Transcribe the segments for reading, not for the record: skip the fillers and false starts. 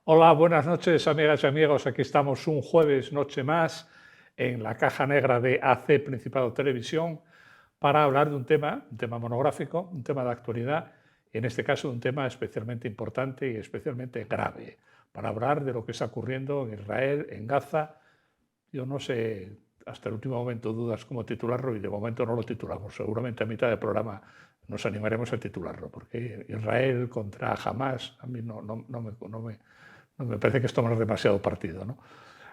Hola, buenas noches, amigas y amigos. Aquí estamos un jueves, noche más, en la caja negra de AC Principado Televisión para hablar de un tema monográfico, un tema de actualidad, y en este caso un tema especialmente importante y especialmente grave, para hablar de lo que está ocurriendo en Israel, en Gaza. Yo no sé, hasta el último momento dudas cómo titularlo y de momento no lo titulamos. Seguramente a mitad del programa nos animaremos a titularlo, porque Israel contra Hamas, a mí no me parece que es tomar demasiado partido, ¿no?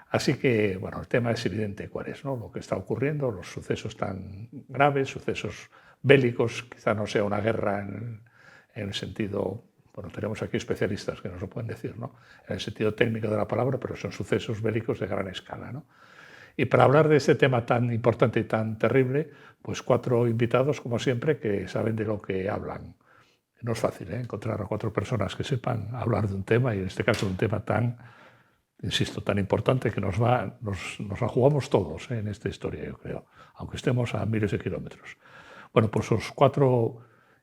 Así que, bueno, el tema es evidente cuál es, ¿no? Lo que está ocurriendo, los sucesos tan graves, sucesos bélicos, quizá no sea una guerra en el sentido, bueno, tenemos aquí especialistas que nos lo pueden decir, ¿no? En el sentido técnico de la palabra, pero son sucesos bélicos de gran escala, ¿no? Y para hablar de este tema tan importante y tan terrible, pues 4 invitados, como siempre, que saben de lo que hablan. No es fácil encontrar a 4 personas que sepan hablar de un tema, y en este caso de un tema tan, insisto, tan importante que nos la jugamos todos en esta historia, yo creo, aunque estemos a miles de kilómetros. Bueno, pues los 4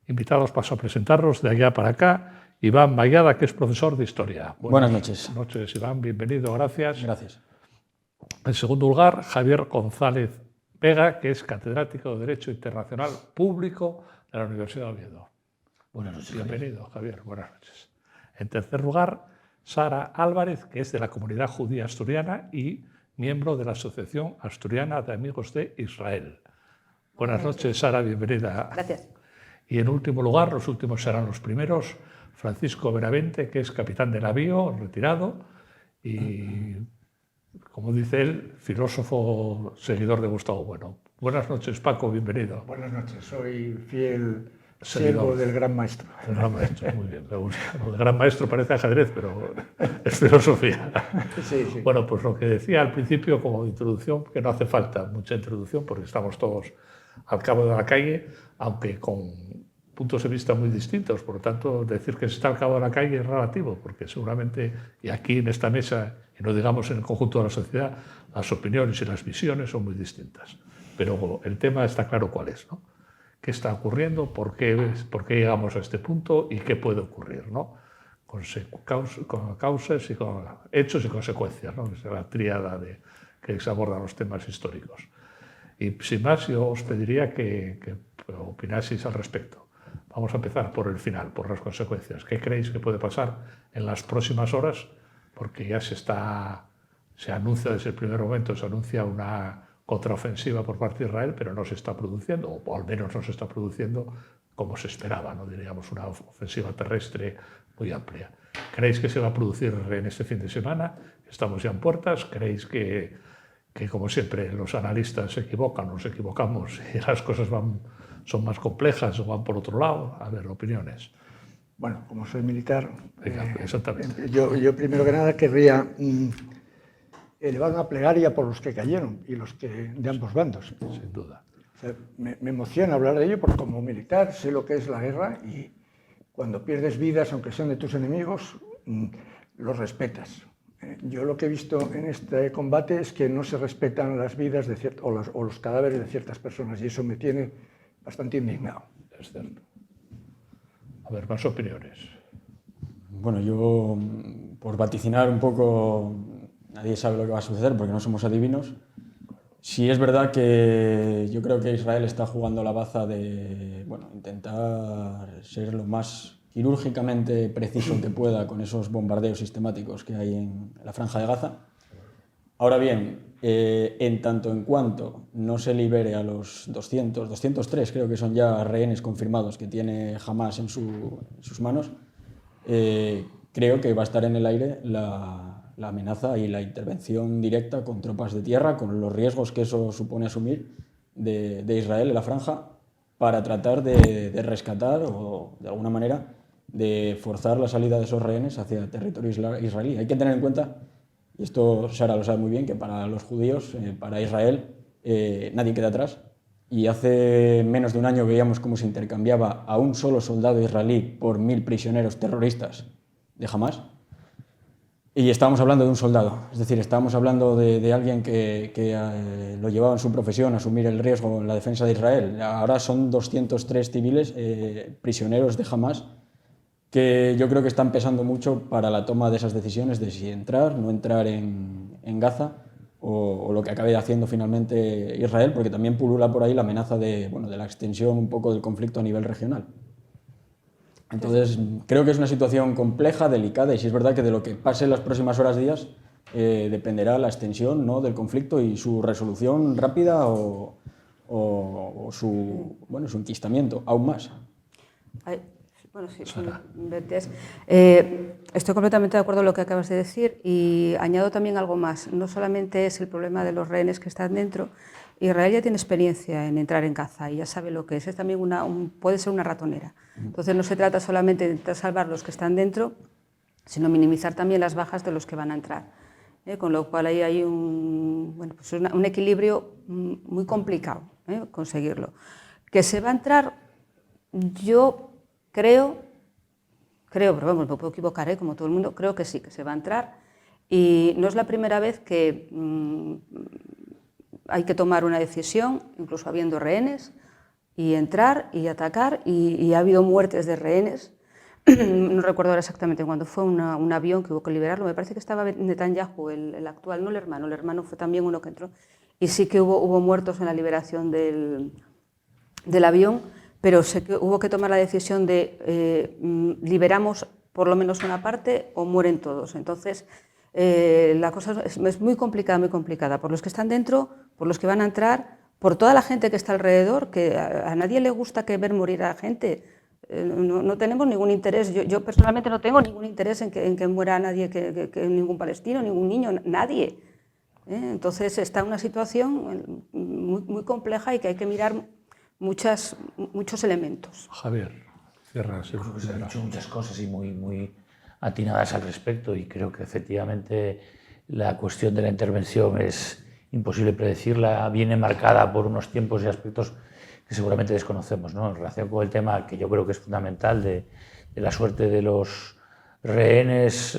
invitados paso a presentarlos de allá para acá. Iván Mayada, que es profesor de historia. Buenas noches. Buenas noches, Iván, bienvenido, gracias. Gracias. En segundo lugar, Javier González Vega, que es catedrático de Derecho Internacional Público de la Universidad de Oviedo. Buenas noches. Bienvenido, Javier. Buenas noches. En tercer lugar, Sara Álvarez, que es de la comunidad judía asturiana y miembro de la Asociación Asturiana de Amigos de Israel. Buenas noches, Sara, bienvenida. Gracias. Y en último lugar, los últimos serán los primeros, Francisco Benavente, que es capitán de navío, retirado, y, como dice él, filósofo seguidor de Gustavo Bueno. Buenas noches, Paco, bienvenido. Buenas noches, soy fiel siervo del gran maestro. El gran maestro, muy bien, me gusta. El gran maestro parece ajedrez, pero es filosofía. Sí, sí. Bueno, pues lo que decía al principio como introducción, que no hace falta mucha introducción porque estamos todos al cabo de la calle, aunque con puntos de vista muy distintos. Por lo tanto, decir que se está al cabo de la calle es relativo, porque seguramente, y aquí en esta mesa, y no digamos en el conjunto de la sociedad, las opiniones y las visiones son muy distintas. Pero el tema está claro cuál es, ¿no? ¿Qué está ocurriendo? ¿Por qué llegamos a este punto? ¿Y qué puede ocurrir? ¿No? Con causas y con hechos y consecuencias, ¿no? Es la tríada que se abordan los temas históricos. Y sin más, yo os pediría que opinaseis al respecto. Vamos a empezar por el final, por las consecuencias. ¿Qué creéis que puede pasar en las próximas horas? Porque ya se anuncia desde el primer momento, se anuncia una contraofensiva por parte de Israel, pero no se está produciendo, o al menos no se está produciendo como se esperaba, no diríamos una ofensiva terrestre muy amplia. ¿Creéis que se va a producir en este fin de semana? Estamos ya en puertas. ¿Creéis que como siempre los analistas se equivocan, nos equivocamos y las cosas son más complejas o van por otro lado? A ver, opiniones. Bueno, como soy militar, exactamente. Yo primero que nada querría elevar una plegaria por los que cayeron y los que de ambos bandos. Sin duda. O sea, me emociona hablar de ello porque como militar sé lo que es la guerra y cuando pierdes vidas, aunque sean de tus enemigos, los respetas. Yo lo que he visto en este combate es que no se respetan las vidas o los cadáveres de ciertas personas y eso me tiene bastante indignado. Es cierto. A ver, más opiniones. Bueno, yo, por vaticinar un poco, nadie sabe lo que va a suceder porque no somos adivinos. Sí es verdad que yo creo que Israel está jugando la baza de intentar ser lo más quirúrgicamente preciso que pueda con esos bombardeos sistemáticos que hay en la Franja de Gaza. Ahora bien, en tanto en cuanto no se libere a los 203 creo que son ya rehenes confirmados que tiene Hamas en sus manos, creo que va a estar en el aire la amenaza y la intervención directa con tropas de tierra, con los riesgos que eso supone asumir de Israel en la franja, para tratar de rescatar o de alguna manera de forzar la salida de esos rehenes hacia territorio israelí. Hay que tener en cuenta, y esto Sara lo sabe muy bien, que para los judíos, para Israel, nadie queda atrás. Y hace menos de un año veíamos cómo se intercambiaba a un solo soldado israelí por 1000 prisioneros terroristas de Hamas. Y estábamos hablando de un soldado, es decir, estábamos hablando de alguien que lo llevaba en su profesión a asumir el riesgo en la defensa de Israel. Ahora son 203 civiles prisioneros de Hamas que yo creo que están pesando mucho para la toma de esas decisiones de si entrar, no entrar en Gaza o lo que acabe haciendo finalmente Israel, porque también pulula por ahí la amenaza de, bueno, de la extensión un poco del conflicto a nivel regional. Entonces, creo que es una situación compleja, delicada, y sí es verdad que de lo que pase en las próximas horas, días, dependerá la extensión, ¿no?, del conflicto y su resolución rápida o su, bueno, su enquistamiento aún más. Bueno, sí, estoy completamente de acuerdo con lo que acabas de decir y añado también algo más. No solamente es el problema de los rehenes que están dentro. Israel ya tiene experiencia en entrar en Gaza y ya sabe lo que es. Es también puede ser una ratonera. Entonces no se trata solamente de intentar salvar los que están dentro, sino minimizar también las bajas de los que van a entrar. Con lo cual ahí hay un equilibrio muy complicado conseguirlo. Que se va a entrar, yo creo, pero vamos, me puedo equivocar, como todo el mundo, creo que sí, que se va a entrar. Y no es la primera vez que hay que tomar una decisión, incluso habiendo rehenes, y entrar y atacar, y ha habido muertes de rehenes. No recuerdo ahora exactamente cuándo fue, un avión que hubo que liberarlo, me parece que estaba Netanyahu, el actual, no el hermano fue también uno que entró, y sí que hubo muertos en la liberación del avión, pero sé que hubo que tomar la decisión de liberamos por lo menos una parte o mueren todos. Entonces, la cosa es muy complicada, por los que están dentro, por los que van a entrar, por toda la gente que está alrededor, que a nadie le gusta ver morir a gente. No tenemos ningún interés, yo personalmente no tengo ningún interés en que muera nadie, que ningún palestino, ningún niño, nadie. Entonces está una situación muy compleja y que hay que mirar muchos elementos. Javier, cierra. Se han dicho muchas cosas y muy atinadas al respecto, y creo que efectivamente la cuestión de la intervención es imposible predecirla, viene marcada por unos tiempos y aspectos que seguramente desconocemos, ¿no? En relación con el tema que yo creo que es fundamental de la suerte de los rehenes,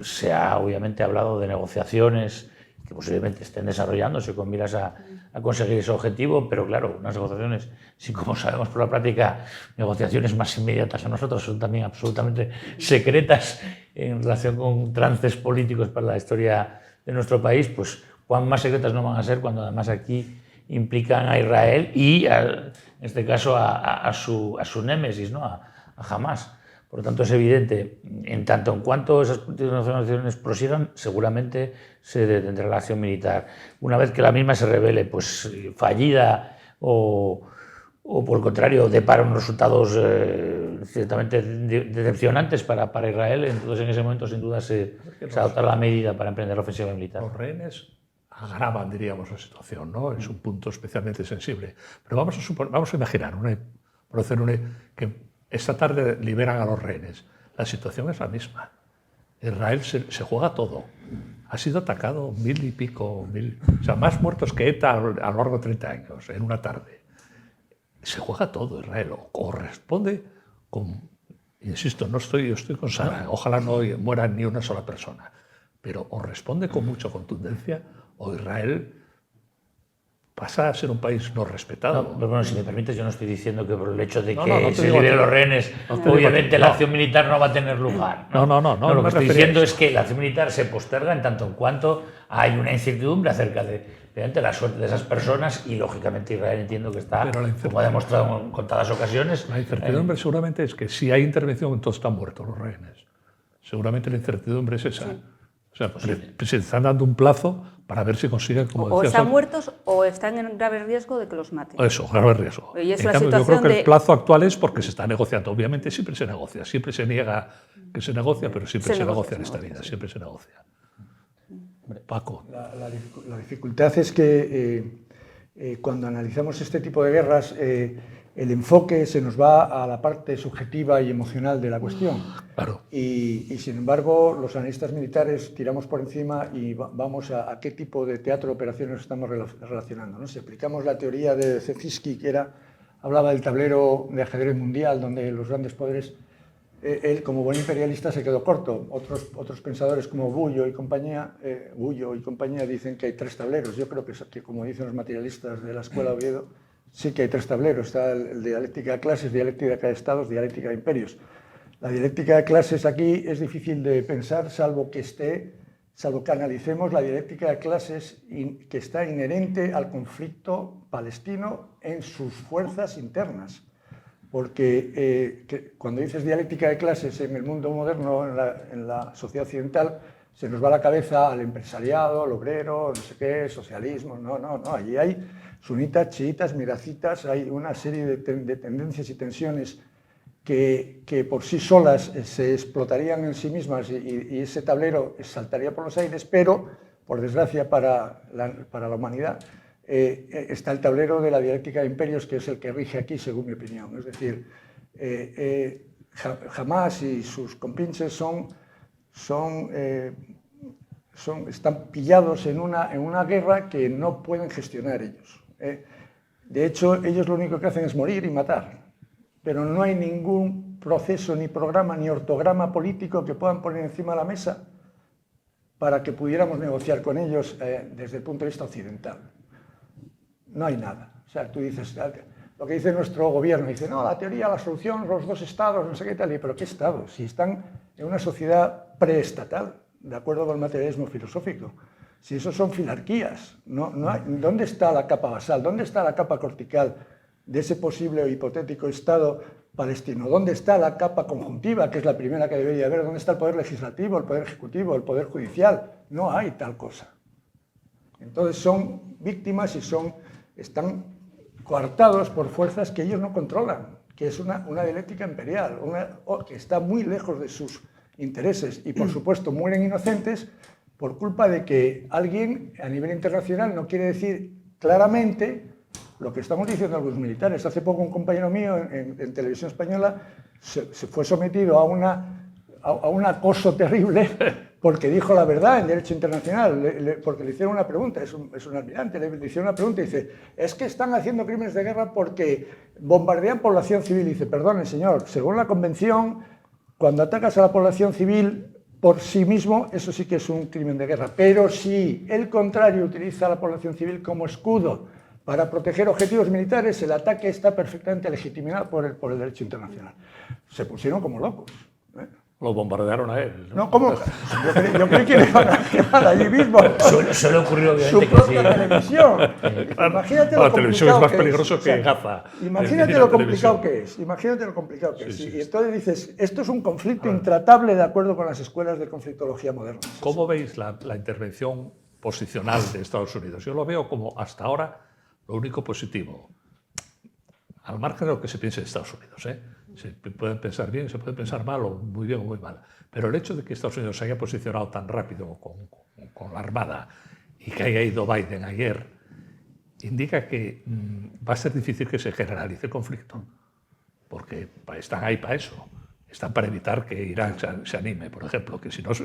se ha obviamente hablado de negociaciones que posiblemente estén desarrollándose con miras a conseguir ese objetivo, pero claro, unas negociaciones, si como sabemos por la práctica, negociaciones más inmediatas a nosotros son también absolutamente secretas en relación con trances políticos para la historia de nuestro país, pues cuán más secretas no van a ser cuando además aquí implican a Israel y, en este caso, a su némesis, ¿no?, a Hamás. Por lo tanto, es evidente, en tanto en cuanto esas negociaciones prosigan, seguramente se detendrá la acción militar. Una vez que la misma se revele pues, fallida o por el contrario, depara unos resultados ciertamente decepcionantes para Israel, entonces en ese momento sin duda se adoptará la medida para emprender la ofensiva militar. Los rehenes agravan, diríamos, la situación, ¿no? Es un punto especialmente sensible. Pero vamos a imaginar que esta tarde liberan a los rehenes. La situación es la misma. Israel se juega todo. Ha sido atacado 1000 y pico, o sea, más muertos que ETA a lo largo de 30 años, en una tarde. Se juega todo Israel, o responde con... Insisto, yo estoy con Sara, ojalá no muera ni una sola persona, pero o responde con mucha contundencia, o Israel pasa a ser un país no respetado. No, pero bueno, si me permites, yo no estoy diciendo que por el hecho de que se liberen los rehenes, obviamente la acción militar no va a tener lugar. No. Lo que estoy diciendo es que la acción militar se posterga en tanto en cuanto hay una incertidumbre acerca de la suerte de esas personas y, lógicamente, Israel entiendo que está, como ha demostrado en contadas ocasiones. La incertidumbre seguramente es que si hay intervención, entonces están muertos los rehenes. Seguramente la incertidumbre es esa. Sí. O sea, se están dando un plazo para ver si consiguen, como decías, o están muertos o están en grave riesgo de que los maten. Eso, grave riesgo. Y es en cambio, yo creo que el plazo actual es porque se está negociando. Obviamente siempre se negocia, siempre se niega que se negocia, pero siempre se negocia en esta vida, siempre se negocia. Paco. La dificultad es que cuando analizamos este tipo de guerras, el enfoque se nos va a la parte subjetiva y emocional de la cuestión. Claro. Y sin embargo, los analistas militares tiramos por encima y vamos a qué tipo de teatro de operaciones estamos relacionando, ¿no? Si aplicamos la teoría de Cefisky, que hablaba del tablero de ajedrez mundial, donde los grandes poderes, él como buen imperialista se quedó corto. Otros pensadores como Bullo y compañía dicen que hay 3 tableros. Yo creo que como dicen los materialistas de la Escuela Oviedo, sí que hay 3 tableros. Está el dialéctica de clases, dialéctica de estados, dialéctica de imperios. La dialéctica de clases aquí es difícil de pensar, salvo que analicemos la dialéctica de clases que está inherente al conflicto palestino en sus fuerzas internas. Porque cuando dices dialéctica de clases en el mundo moderno, en la sociedad occidental, se nos va la cabeza al empresariado, al obrero, no sé qué, socialismo. No. Allí hay sunitas, chiitas, miracitas, hay una serie de tendencias y tensiones que por sí solas se explotarían en sí mismas y ese tablero saltaría por los aires, pero, por desgracia para la humanidad, está el tablero de la dialéctica de imperios, que es el que rige aquí, según mi opinión. Es decir, Hamás y sus compinches están pillados en una guerra que no pueden gestionar ellos. De hecho, ellos lo único que hacen es morir y matar, pero no hay ningún proceso, ni programa, ni ortograma político que puedan poner encima de la mesa para que pudiéramos negociar con ellos desde el punto de vista occidental. No hay nada. O sea, tú dices, lo que dice nuestro gobierno, dice, no, la teoría, la solución, los dos estados, no sé qué tal, pero ¿qué estados? Si están en una sociedad preestatal, de acuerdo con el materialismo filosófico. Si esos son filarquías, no hay, ¿dónde está la capa basal? ¿Dónde está la capa cortical de ese posible o hipotético Estado palestino? ¿Dónde está la capa conjuntiva, que es la primera que debería haber? ¿Dónde está el poder legislativo, el poder ejecutivo, el poder judicial? No hay tal cosa. Entonces son víctimas y están coartados por fuerzas que ellos no controlan, que es una dialéctica imperial, que está muy lejos de sus intereses y, por supuesto, mueren inocentes por culpa de que alguien a nivel internacional no quiere decir claramente lo que estamos diciendo algunos militares. Hace poco un compañero mío en televisión española se fue sometido a un acoso terrible porque dijo la verdad en derecho internacional, porque le hicieron una pregunta, es un almirante, le hicieron una pregunta y dice, es que están haciendo crímenes de guerra porque bombardean población civil. Y dice, perdone señor, según la convención, cuando atacas a la población civil por sí mismo, eso sí que es un crimen de guerra, pero si el contrario utiliza a la población civil como escudo para proteger objetivos militares, el ataque está perfectamente legitimado por el derecho internacional. Se pusieron como locos. Lo bombardearon a él, ¿no? No, ¿cómo? Yo creí que le iban a quemar allí mismo. Suele ocurrir, obviamente, su que propia sí. televisión. Imagínate lo la televisión es complicado más que peligroso es. que O sea, Gaza. Imagínate lo complicado que es. Imagínate lo complicado que es. Sí, Y entonces dices, esto es un conflicto intratable de acuerdo con las escuelas de conflictología moderna. ¿Cómo veis la intervención posicional de Estados Unidos? Yo lo veo como, hasta ahora, lo único positivo. Al margen de lo que se piense de Estados Unidos, ¿eh? Se pueden pensar bien, se puede pensar mal, o muy bien o muy mal. Pero el hecho de que Estados Unidos se haya posicionado tan rápido con la Armada y que haya ido Biden ayer, indica que va a ser difícil que se generalice el conflicto. Porque están ahí para eso. Están para evitar que Irán se anime, por ejemplo, que si no es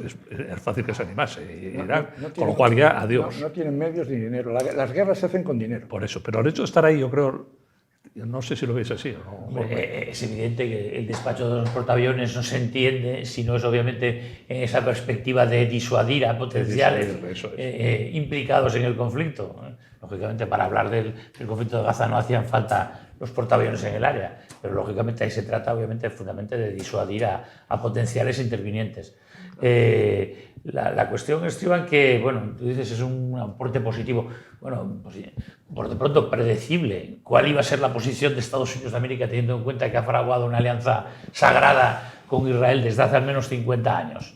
fácil que se animase Irán, con lo cual ya adiós. No tienen medios ni dinero. Las guerras se hacen con dinero. Por eso, pero el hecho de estar ahí, yo creo, no sé si lo veis así o no. Es evidente que el despacho de los portaaviones no se entiende si no es obviamente en esa perspectiva de disuadir a potenciales implicados en el conflicto. Lógicamente, para hablar del conflicto de Gaza no hacían falta los portaaviones en el área, pero lógicamente ahí se trata obviamente fundamentalmente de disuadir a potenciales intervinientes. La cuestión estriba en que, bueno, tú dices es un aporte positivo. Bueno, pues, por de pronto predecible cuál iba a ser la posición de Estados Unidos de América, teniendo en cuenta que ha fraguado una alianza sagrada con Israel desde hace al menos 50 años.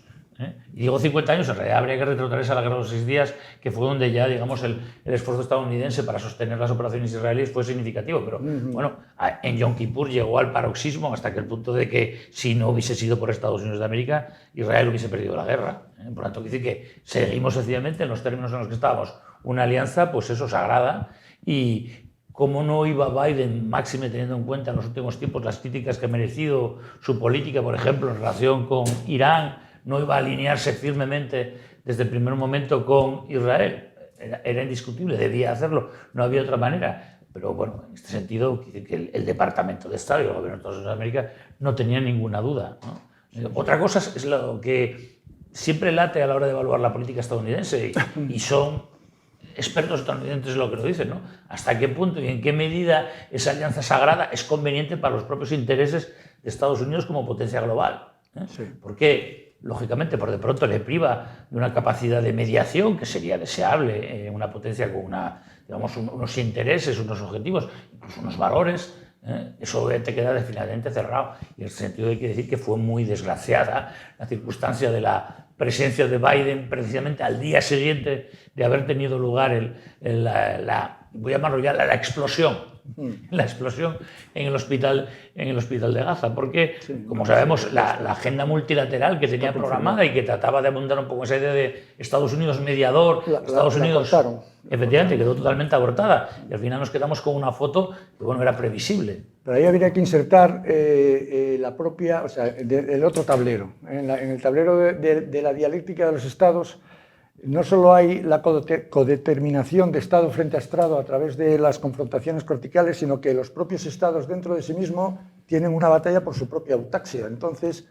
Y digo 50 años, en realidad habría que retrotraerse a la Guerra de los 6 días, que fue donde ya, digamos, el esfuerzo estadounidense para sostener las operaciones israelíes fue significativo. Pero, bueno, en Yom Kippur llegó al paroxismo hasta que el punto de que si no hubiese sido por Estados Unidos de América, Israel hubiese perdido la guerra. Por lo tanto, quiere decir que seguimos sencillamente en los términos en los que estábamos. Una alianza, pues eso, sagrada. Y cómo no iba Biden, máxime teniendo en cuenta en los últimos tiempos las críticas que ha merecido su política, por ejemplo, en relación con Irán, no iba a alinearse firmemente desde el primer momento con Israel. Era indiscutible, debía hacerlo, no había otra manera. Pero bueno, en este sentido, que el Departamento de Estado y el Gobierno de Estados Unidos de América no tenían ninguna duda, ¿no? Otra cosa es lo que siempre late a la hora de evaluar la política estadounidense y son expertos estadounidenses lo que lo dicen, ¿no? Hasta qué punto y en qué medida esa alianza sagrada es conveniente para los propios intereses de Estados Unidos como potencia global. Sí. Porque, lógicamente, por de pronto le priva de una capacidad de mediación que sería deseable, una potencia con digamos, unos intereses, unos objetivos, incluso unos valores. Eso te queda definitivamente cerrado. Y en el sentido hay que decir que fue muy desgraciada la circunstancia de la presencia de Biden precisamente al día siguiente de haber tenido lugar voy a llamarlo ya la explosión en el hospital de Gaza, porque, como sabemos, la agenda multilateral que tenía programada y que trataba de abundar un poco esa idea de Estados Unidos mediador, Estados Unidos, efectivamente, quedó totalmente abortada, y al final nos quedamos con una foto que, bueno, era previsible. Pero ahí habría que insertar la propia, o sea, el otro tablero. En el tablero de la dialéctica de los estados, no solo hay la codeterminación de Estado frente a Estado a través de las confrontaciones corticales, sino que los propios Estados dentro de sí mismos tienen una batalla por su propia autaxia. Entonces,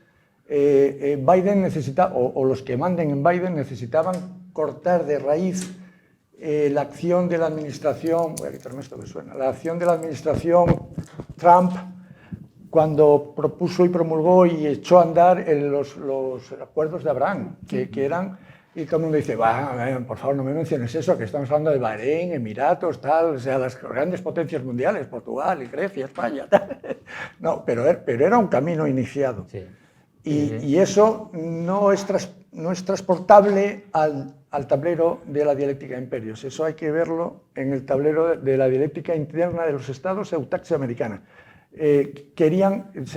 Biden necesita, o los que manden en Biden necesitaban cortar de raíz la acción de la administración, voy a quitarme esto que suena, la acción de la administración Trump cuando propuso y promulgó y echó a andar los acuerdos de Abraham, que eran... Y todo el mundo dice, por favor, no me menciones eso, que estamos hablando de Bahrein, Emiratos, tal, o sea, las grandes potencias mundiales, Portugal, Grecia, España, tal. No, pero era un camino iniciado. Sí. Y eso no es transportable al tablero de la dialéctica de imperios. Eso hay que verlo en el tablero de la dialéctica interna de los estados, eutaxia americana. Se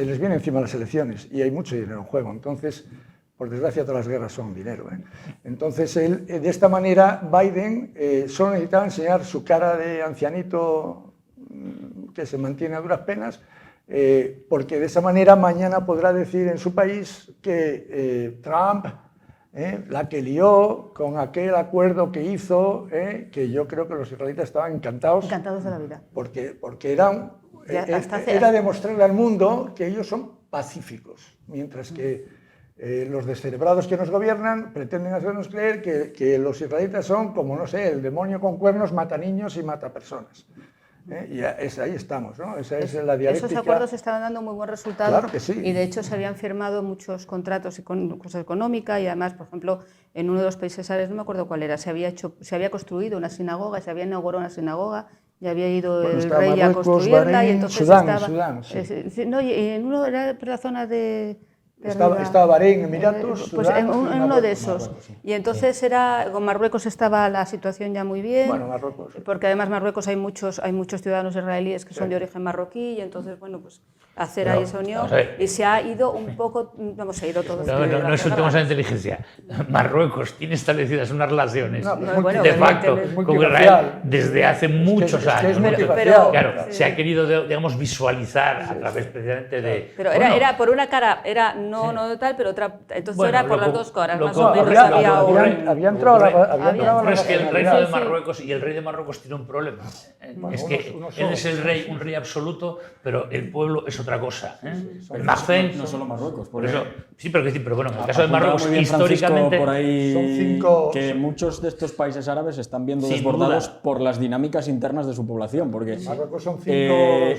les viene encima las elecciones y hay mucho dinero en juego. Entonces, por desgracia, todas las guerras son dinero. Entonces, de esta manera, Biden solo necesitaba enseñar su cara de ancianito que se mantiene a duras penas, porque de esa manera mañana podrá decir en su país que Trump, la que lió con aquel acuerdo que hizo, que yo creo que los israelitas estaban encantados. Encantados de la vida. Porque era demostrarle al mundo que ellos son pacíficos, mientras que los descerebrados que nos gobiernan pretenden hacernos creer que los israelitas son, como no sé, el demonio con cuernos, mata niños y mata personas. Y ahí estamos, ¿no? Esa es la dialéctica. Esos acuerdos estaban dando muy buen resultado. Claro que sí. Y de hecho se habían firmado muchos contratos con cosas económicas y además, por ejemplo, en uno de los países árabes, no me acuerdo cuál era, se había construido una sinagoga, se había inaugurado una sinagoga. Ya había ido el rey a construirla, Bahrein, y entonces Sudán, sí. no, y en uno era por la zona de... Estaba Bahrein, Emiratos, pues Sudán, en uno de esos. Marruecos, sí. Y entonces con Marruecos estaba la situación ya muy bien. Bueno, Marruecos. Porque además Marruecos hay muchos ciudadanos israelíes que son de origen marroquí y entonces, bueno, pues hacer ahí esa unión. Y se ha ido un poco, vamos, se ha ido todo. No insultemos a la inteligencia. Marruecos tiene establecidas unas relaciones bueno, de facto con Israel desde hace muchos años. Pero, claro, se ha querido, digamos, visualizar a través precisamente de... Pero era por una cara, no tal, pero otra, entonces Bueno, era por las dos caras, más como- o menos había entrado Pero es que el rey de Sí, sí. Marruecos y el rey de Marruecos tiene un problema. Es que él es el rey, un rey absoluto, pero el pueblo es otra cosa. El Mahfen, No solo Marruecos, por eso, sí, pero bueno, en el caso de Apuntaba Marruecos, muy bien Francisco históricamente, por ahí son 5 que muchos de estos países árabes están viendo Sin desbordados duda. por las dinámicas internas de su población, porque Marruecos son 5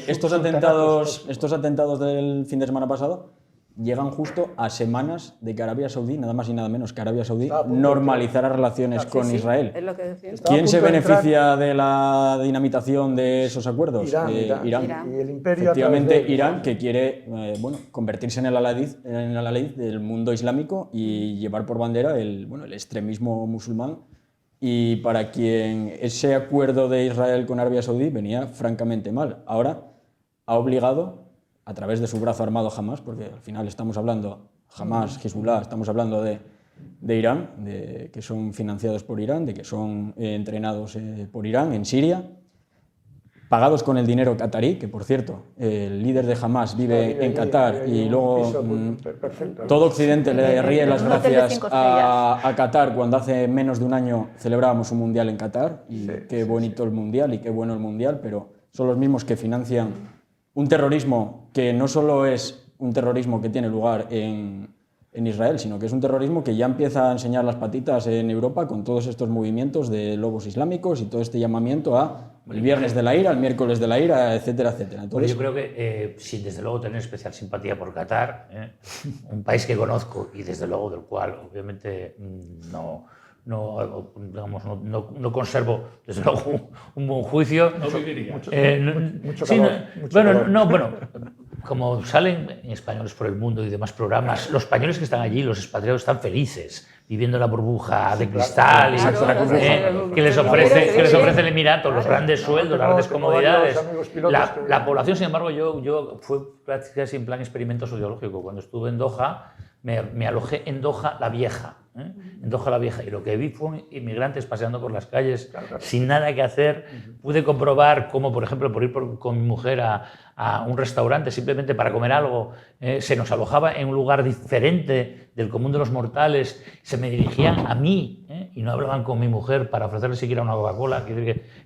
estos atentados del fin de semana pasado llegan justo a semanas de que Arabia Saudí, nada más y nada menos que Arabia Saudí, normalizara relaciones con Israel. Es lo que decía. ¿Quién se beneficia de la dinamitación de esos acuerdos? Irán. Irán. Y el imperio Efectivamente, a través de Irán, que quiere convertirse en el aladid del mundo islámico y llevar por bandera el extremismo musulmán. Y para quien ese acuerdo de Israel con Arabia Saudí venía francamente mal. Ahora ha obligado, a través de su brazo armado Hamas, porque al final estamos hablando, Hamas, Hezbollah, estamos hablando de Irán, que son financiados por Irán, de que son entrenados por Irán en Siria, pagados con el dinero catarí, que por cierto, el líder de Hamas vive en Qatar y luego todo Occidente le ríe las gracias a Qatar cuando hace menos de un año celebrábamos un mundial en Qatar y qué bonito el mundial y qué bueno el mundial, pero son los mismos que financian un terrorismo que no solo es un terrorismo que tiene lugar en Israel, sino que es un terrorismo que ya empieza a enseñar las patitas en Europa con todos estos movimientos de lobos islámicos y todo este llamamiento a El viernes de la ira, el miércoles de la ira, etcétera, etcétera. Entonces, yo creo que, sin desde luego tener especial simpatía por Qatar, un país que conozco y desde luego del cual obviamente no conservo desde luego un buen juicio. No viviría. Mucho calor. Como salen en Españoles por el Mundo y demás programas, los españoles que están allí, los expatriados, están felices, viviendo en la burbuja de cristal, que les ofrece el Emirato, los grandes sueldos, las grandes comodidades. La población, sin embargo, yo fue prácticamente en plan experimento sociológico. Cuando estuve en Doha, me alojé en Doha la Vieja. En Doha la Vieja, y lo que vi fue inmigrantes paseando por las calles sin nada que hacer. Pude comprobar cómo, por ejemplo, por ir con mi mujer a un restaurante simplemente para comer algo, se nos alojaba en un lugar diferente del común de los mortales, se me dirigían a mí y no hablaban con mi mujer para ofrecerle siquiera una Coca-Cola.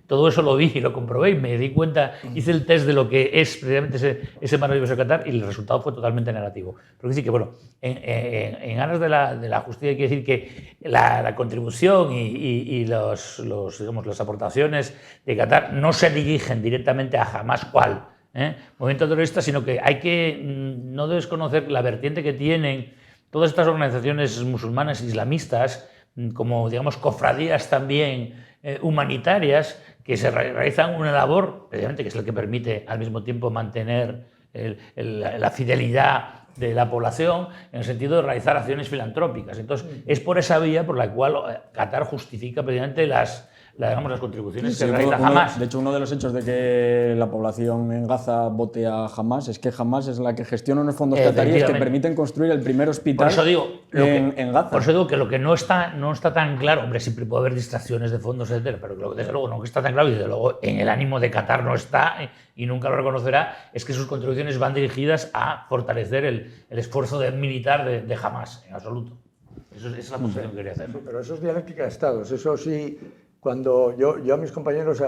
Todo eso lo vi y lo comprobé y me di cuenta, hice el test de lo que es precisamente ese maravilloso Qatar y el resultado fue totalmente negativo. Pero decir que, bueno, en aras de la justicia hay que decir que la contribución y las aportaciones de Qatar no se dirigen directamente a Hamas movimiento terrorista, sino que hay que no desconocer la vertiente que tienen todas estas organizaciones musulmanas islamistas, como digamos cofradías también humanitarias, que se realizan una labor, precisamente, que es la que permite al mismo tiempo mantener la fidelidad de la población, en el sentido de realizar acciones filantrópicas. Entonces, es por esa vía por la cual Qatar justifica precisamente las contribuciones que realiza Hamas. De hecho, uno de los hechos de que la población en Gaza vote a Hamas es que Hamas es la que gestiona unos fondos qataríes que permiten construir el primer hospital en Gaza. Por eso digo que lo que no está tan claro, hombre, siempre puede haber distracciones de fondos, etcétera, pero desde luego no está tan claro, y desde luego en el ánimo de Qatar no está, y nunca lo reconocerá, es que sus contribuciones van dirigidas a fortalecer el esfuerzo militar de Hamas, en absoluto. Esa es la posición que quería hacer. Sí, pero eso es dialéctica de estados, eso sí. Cuando yo a mis compañeros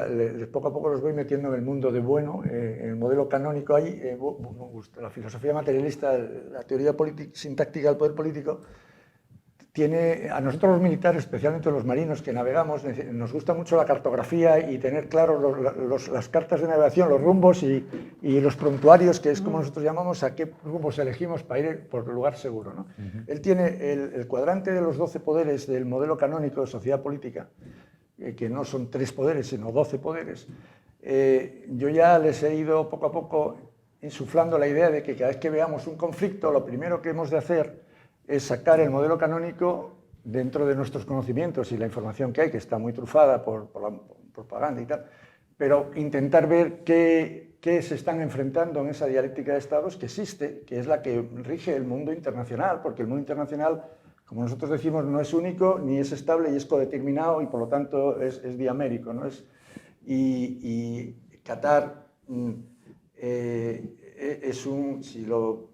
poco a poco los voy metiendo en el mundo de bueno, en el modelo canónico hay la filosofía materialista, la teoría sintáctica del poder político, tiene a nosotros los militares, especialmente los marinos que navegamos, nos gusta mucho la cartografía y tener claro las cartas de navegación, los rumbos y los prontuarios, que es como nosotros llamamos, a qué rumbos elegimos para ir por lugar seguro, ¿no? Él tiene el cuadrante de los 12 poderes del modelo canónico de sociedad política, que no son 3 poderes, sino 12 poderes. Yo ya les he ido poco a poco insuflando la idea de que cada vez que veamos un conflicto, lo primero que hemos de hacer es sacar el modelo canónico dentro de nuestros conocimientos y la información que hay, que está muy trufada por la propaganda y tal, pero intentar ver qué se están enfrentando en esa dialéctica de estados que existe, que es la que rige el mundo internacional, porque el mundo internacional, como nosotros decimos, no es único, ni es estable y es codeterminado y por lo tanto es diamérico, ¿no? Y Qatar es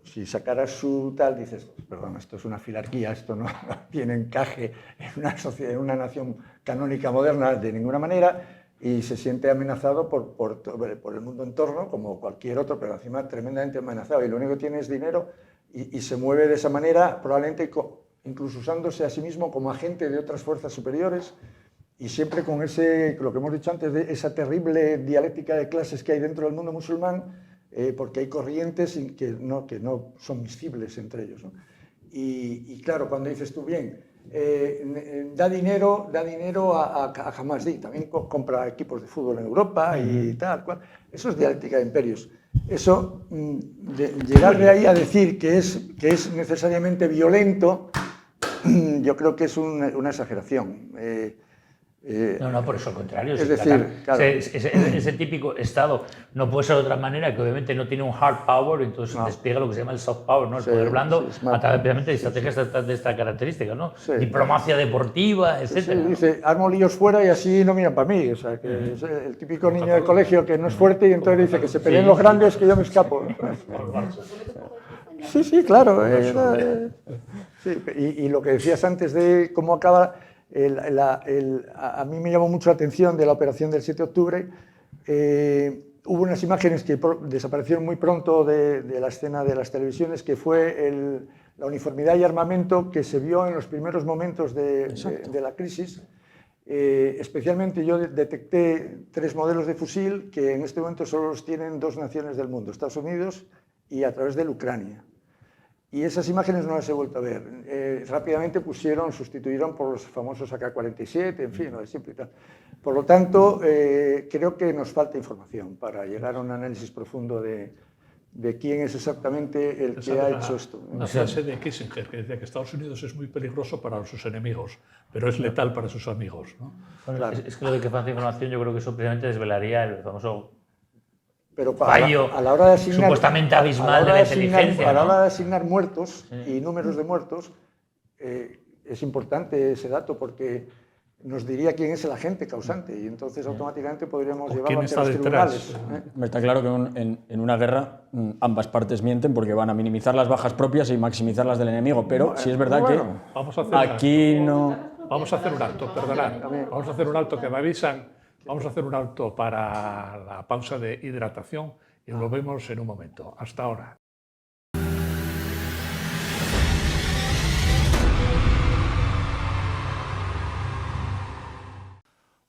si sacaras su tal, dices, perdón, esto es una filarquía, esto no tiene encaje en una nación canónica moderna de ninguna manera, y se siente amenazado por el mundo en torno, como cualquier otro, pero encima tremendamente amenazado, y lo único que tiene es dinero y se mueve de esa manera, probablemente incluso usándose a sí mismo como agente de otras fuerzas superiores, y siempre con lo que hemos dicho antes, de esa terrible dialéctica de clases que hay dentro del mundo musulmán, porque hay corrientes que no son miscibles entre ellos, ¿no? Y claro, cuando dices tú, bien, da dinero a Hamas, también compra equipos de fútbol en Europa y tal cual, eso es dialéctica de imperios. Eso, llegar de ahí a decir que es necesariamente violento, yo creo que es una exageración. No, por eso al contrario. Es decir, claro. Ese típico Estado no puede ser de otra manera, que obviamente no tiene un hard power, entonces despliega lo que se llama el soft power, ¿no? El poder blando, a través precisamente de estrategias de esta característica, ¿no? Sí. Diplomacia deportiva, etc. Sí, dice, armo líos fuera y así no miran para mí. O sea, que es el típico niño del colegio que no es fuerte y entonces dice que se peleen los grandes que yo me escapo. Sí, claro. Sí, y lo que decías antes de cómo acaba... a mí me llamó mucho la atención de la operación del 7 de octubre. Hubo unas imágenes que desaparecieron muy pronto de la escena de las televisiones, que fue la uniformidad y armamento que se vio en los primeros momentos de la crisis, Especialmente yo detecté 3 modelos de fusil que en este momento solo los tienen 2 naciones del mundo, Estados Unidos y a través de Ucrania. Y esas imágenes no las he vuelto a ver. Rápidamente sustituyeron por los famosos AK-47, en fin, lo de siempre y tal. Por lo tanto, creo que nos falta información para llegar a un análisis profundo de quién es exactamente el que ha hecho esto. Una frase de Kissinger que decía que Estados Unidos es muy peligroso para sus enemigos, pero es letal para sus amigos, ¿no? Bueno, Claro. es que lo de que falta información, yo creo que eso precisamente desvelaría el famoso Pero fallo a la hora de asignar, supuestamente abismal de la inteligencia, a la ¿no? hora de asignar muertos y números de muertos, es importante ese dato porque nos diría quién es el agente causante y entonces automáticamente podríamos llevarlo ante los tribunales. Está claro que en una guerra ambas partes mienten porque van a minimizar las bajas propias y maximizar las del enemigo, pero sí es verdad que Vamos a hacer aquí no... Vamos a hacer un alto, perdonad. Vamos a hacer un alto que me avisan. Vamos a hacer un alto para la pausa de hidratación y nos vemos en un momento. Hasta ahora.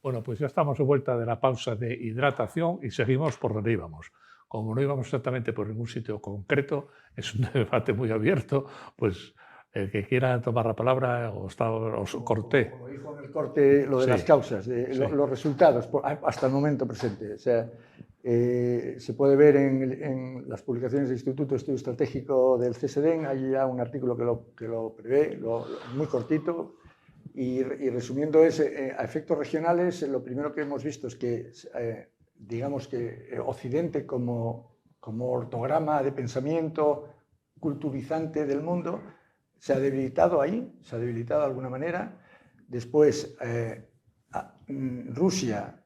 Bueno, pues ya estamos de vuelta de la pausa de hidratación y seguimos por donde íbamos. Como no íbamos exactamente por ningún sitio concreto, es un debate muy abierto, pues el que quiera tomar la palabra os corté. Como dijo en el corte, lo de las causas, los resultados hasta el momento presente. O sea, se puede ver en las publicaciones del Instituto de Estudio Estratégico del CSDEN, hay ya un artículo que lo prevé, muy cortito. Y resumiendo a efectos regionales, lo primero que hemos visto es que, digamos que Occidente como ortograma de pensamiento culturizante del mundo se ha debilitado ahí, se ha debilitado de alguna manera. Después, Rusia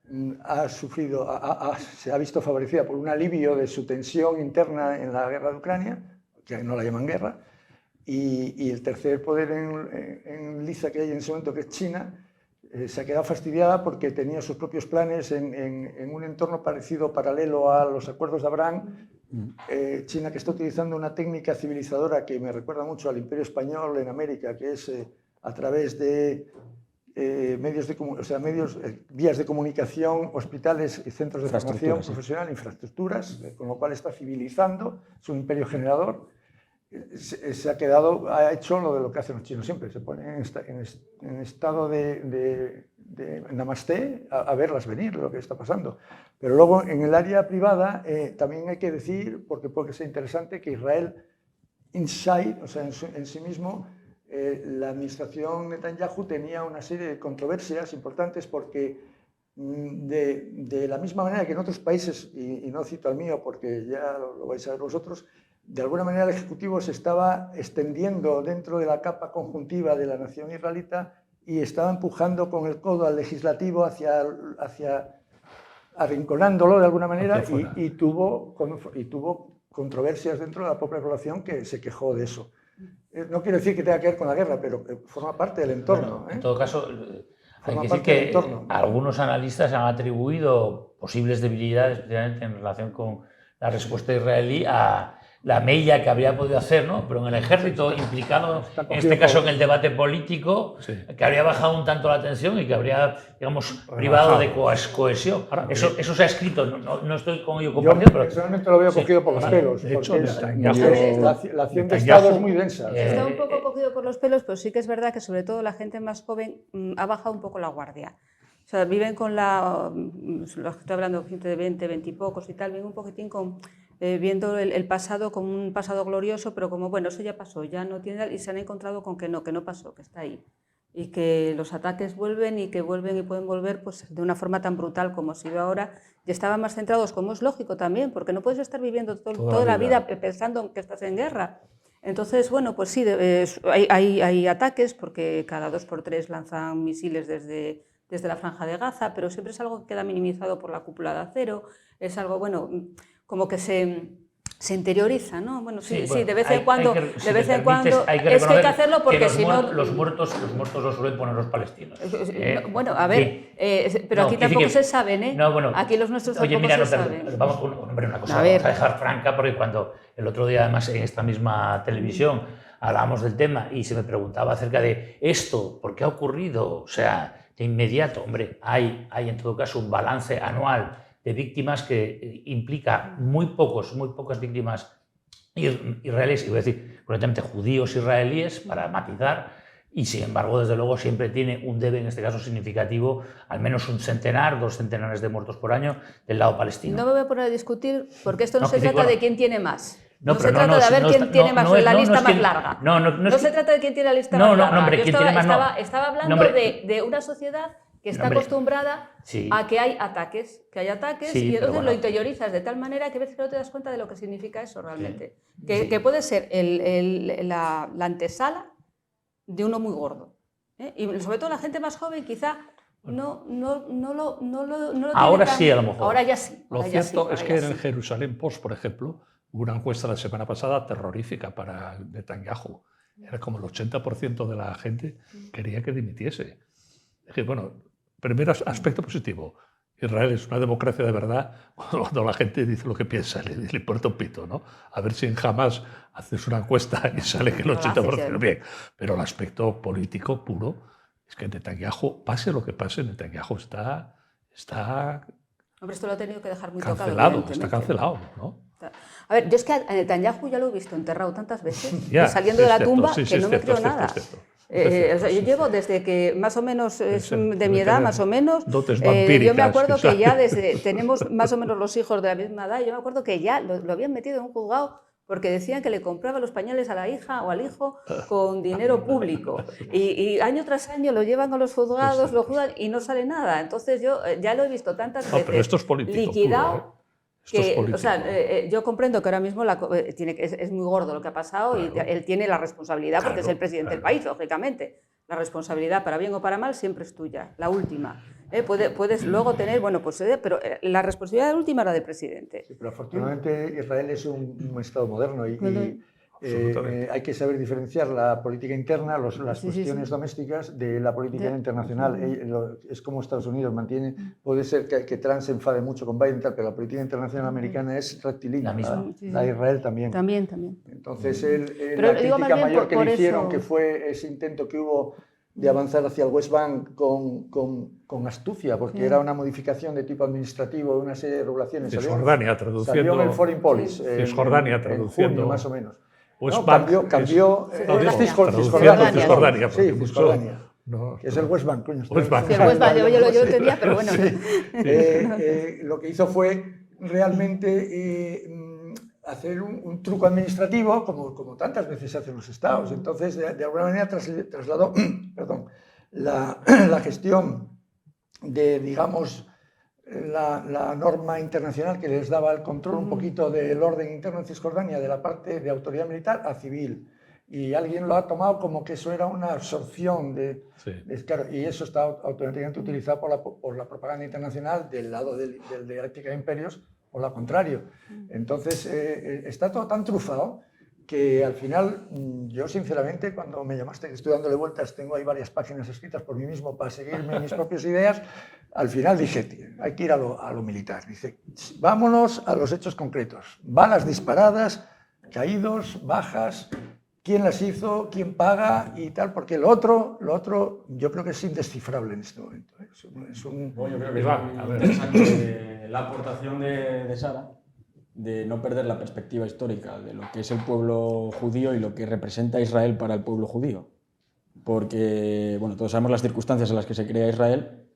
se ha visto favorecida por un alivio de su tensión interna en la guerra de Ucrania, que no la llaman guerra. Y el tercer poder en liza que hay en ese momento, que es China, se ha quedado fastidiada porque tenía sus propios planes en un entorno paralelo a los acuerdos de Abraham. China, que está utilizando una técnica civilizadora que me recuerda mucho al Imperio Español en América, que es a través de vías de comunicación, hospitales y centros de formación profesional, infraestructuras, con lo cual está civilizando, es un imperio generador. Ha hecho lo que hacen los chinos siempre, se ponen en estado de namasté a verlas venir, lo que está pasando. Pero luego en el área privada también hay que decir, porque puede ser interesante, que Israel inside, o sea, en sí mismo, la administración Netanyahu tenía una serie de controversias importantes porque de la misma manera que en otros países, y no cito al mío porque ya lo vais a ver vosotros, de alguna manera el Ejecutivo se estaba extendiendo dentro de la capa conjuntiva de la nación israelita y estaba empujando con el codo al Legislativo arrinconándolo de alguna manera y tuvo controversias dentro de la propia población que se quejó de eso. No quiero decir que tenga que ver con la guerra, pero forma parte del entorno. Bueno, en todo caso, hay que decir que algunos analistas han atribuido posibles debilidades, especialmente en relación con la respuesta israelí, a la mella que habría podido hacer, ¿no? Pero en el ejército implicado, en este caso en el debate político, que habría bajado un tanto la tensión y que habría, digamos, privado de cohesión. Eso se ha escrito, no estoy con ello compartido, pero personalmente lo veo cogido por los pelos, de hecho, la acción de Estado es muy densa. Está un poco cogido por los pelos, pero sí que es verdad que sobre todo la gente más joven ha bajado un poco la guardia. O sea, viven con los que estoy hablando, gente de 20, 20 y pocos y tal, viven un poquitín viendo el pasado como un pasado glorioso, pero como, bueno, eso ya pasó, ya no tiene, y se han encontrado con que no pasó, que está ahí. Y que los ataques vuelven y que vuelven y pueden volver pues, de una forma tan brutal como ha sido ahora. Y estaban más centrados, como es lógico también, porque no puedes estar viviendo toda la vida pensando que estás en guerra. Entonces, bueno, pues sí, hay ataques, porque cada 2 por 3 lanzan misiles desde la Franja de Gaza, pero siempre es algo que queda minimizado por la cúpula de acero, es algo, bueno, como que se interioriza, ¿no? Bueno, sí, de vez en cuando, es que hay que hacerlo porque si no... Los muertos los suelen poner los palestinos. Bueno, a ver, pero aquí tampoco se saben, ¿eh? No, bueno, aquí los nuestros tampoco se saben. Vamos con una cosa, vamos a dejar franca, porque cuando el otro día, además, en esta misma televisión, hablábamos del tema y se me preguntaba acerca de esto, ¿por qué ha ocurrido? O sea, de inmediato, hombre, hay en todo caso un balance anual de víctimas que implica muy pocas víctimas israelíes, y voy a decir concretamente judíos israelíes, para matizar, y sin embargo, desde luego, siempre tiene un debe, en este caso significativo, al menos 100, 2 centenares de muertos por año del lado palestino. No me voy a poner a discutir, porque esto no, No, se que trata bueno, de quién tiene más. No, No pero se trata de ver quién tiene más la lista más larga. No se trata de quién tiene la lista más larga. Hombre, Yo quién tiene más, estaba hablando de una sociedad que está acostumbrada a que hay ataques, sí, y entonces bueno, lo interiorizas de tal manera que a veces no te das cuenta de lo que significa eso realmente. Que puede ser la antesala de uno muy gordo. Y sobre todo la gente más joven quizá no lo ahora tiene sí, a lo mejor. Ahora ya sí. Lo cierto es que en el Jerusalén Post, por ejemplo, hubo una encuesta la semana pasada terrorífica para Netanyahu. Era como el 80% de la gente quería que dimitiese. Es decir, bueno, primer aspecto positivo. Israel es una democracia de verdad cuando la gente dice lo que piensa, le importa un pito, ¿no? A ver si en Hamas haces una encuesta y sale que el 80% bien. Pero el aspecto político puro es que Netanyahu, pase lo que pase, Netanyahu está Hombre, esto lo ha tenido que dejar muy cancelado, tocado. está cancelado, ¿no? A ver, yo es que a Netanyahu ya lo he visto enterrado tantas veces, Ya, saliendo de la cierto, tumba, sí, que no me creo nada. Yo llevo desde que más o menos es de mi edad, más o menos. Yo me acuerdo que ya tenemos más o menos los hijos de la misma edad. Yo me acuerdo que ya lo habían metido en un juzgado porque decían que le compraba los pañales a la hija o al hijo con dinero público. Y año tras año lo llevan a los juzgados, lo juzgan y no sale nada. Entonces yo ya lo he visto tantas veces pero esto es político, liquidado. Puro, o sea, yo comprendo que ahora mismo es muy gordo lo que ha pasado, claro. Y él tiene la responsabilidad porque es el presidente del país, lógicamente. La responsabilidad, para bien o para mal, siempre es tuya, la última. Puedes luego tener, pero la responsabilidad última era del presidente. Sí, pero afortunadamente Israel es un Estado moderno y hay que saber diferenciar la política interna, las cuestiones domésticas de la política internacional. Es como Estados Unidos mantiene, puede ser que Trump se enfade mucho con Biden, pero la política internacional americana es rectilínea, la de Israel también. También. Entonces, la crítica mayor que le hicieron, que fue ese intento que hubo de avanzar hacia el West Bank con astucia, porque era una modificación de tipo administrativo, una serie de regulaciones. Cisjordania traduciendo. Salió en el Foreign Policy. Cisjordania traduciendo. En junio, más o menos. No, cambió Cisjordania. Sí, Cisjordania. No, que es el West Bank, coño. West Bank. Sí, el West Bank, yo lo entendía, pero bueno. Sí. Lo que hizo fue realmente hacer un truco administrativo, como tantas veces se hacen los estados. Entonces, de alguna manera trasladó la gestión de, digamos, la norma internacional que les daba el control un poquito del orden interno en Cisjordania, de la parte de autoridad militar a civil. Y alguien lo ha tomado como que eso era una absorción claro, y eso está automáticamente utilizado por la propaganda internacional del lado de dialéctica de imperios, o lo contrario. Entonces, está todo tan trufado que al final, yo sinceramente, cuando me llamaste, que estoy dándole vueltas, tengo ahí varias páginas escritas por mí mismo para seguirme mis propias ideas, al final dije, tío, hay que ir a lo militar. Dice, vámonos a los hechos concretos. Balas disparadas, caídos, bajas, quién las hizo, quién paga y tal, porque lo otro yo creo que es indescifrable en este momento. Bueno, yo creo que es muy interesante la aportación de Sara, de no perder la perspectiva histórica de lo que es el pueblo judío y lo que representa Israel para el pueblo judío. Porque, bueno, todos sabemos las circunstancias en las que se crea Israel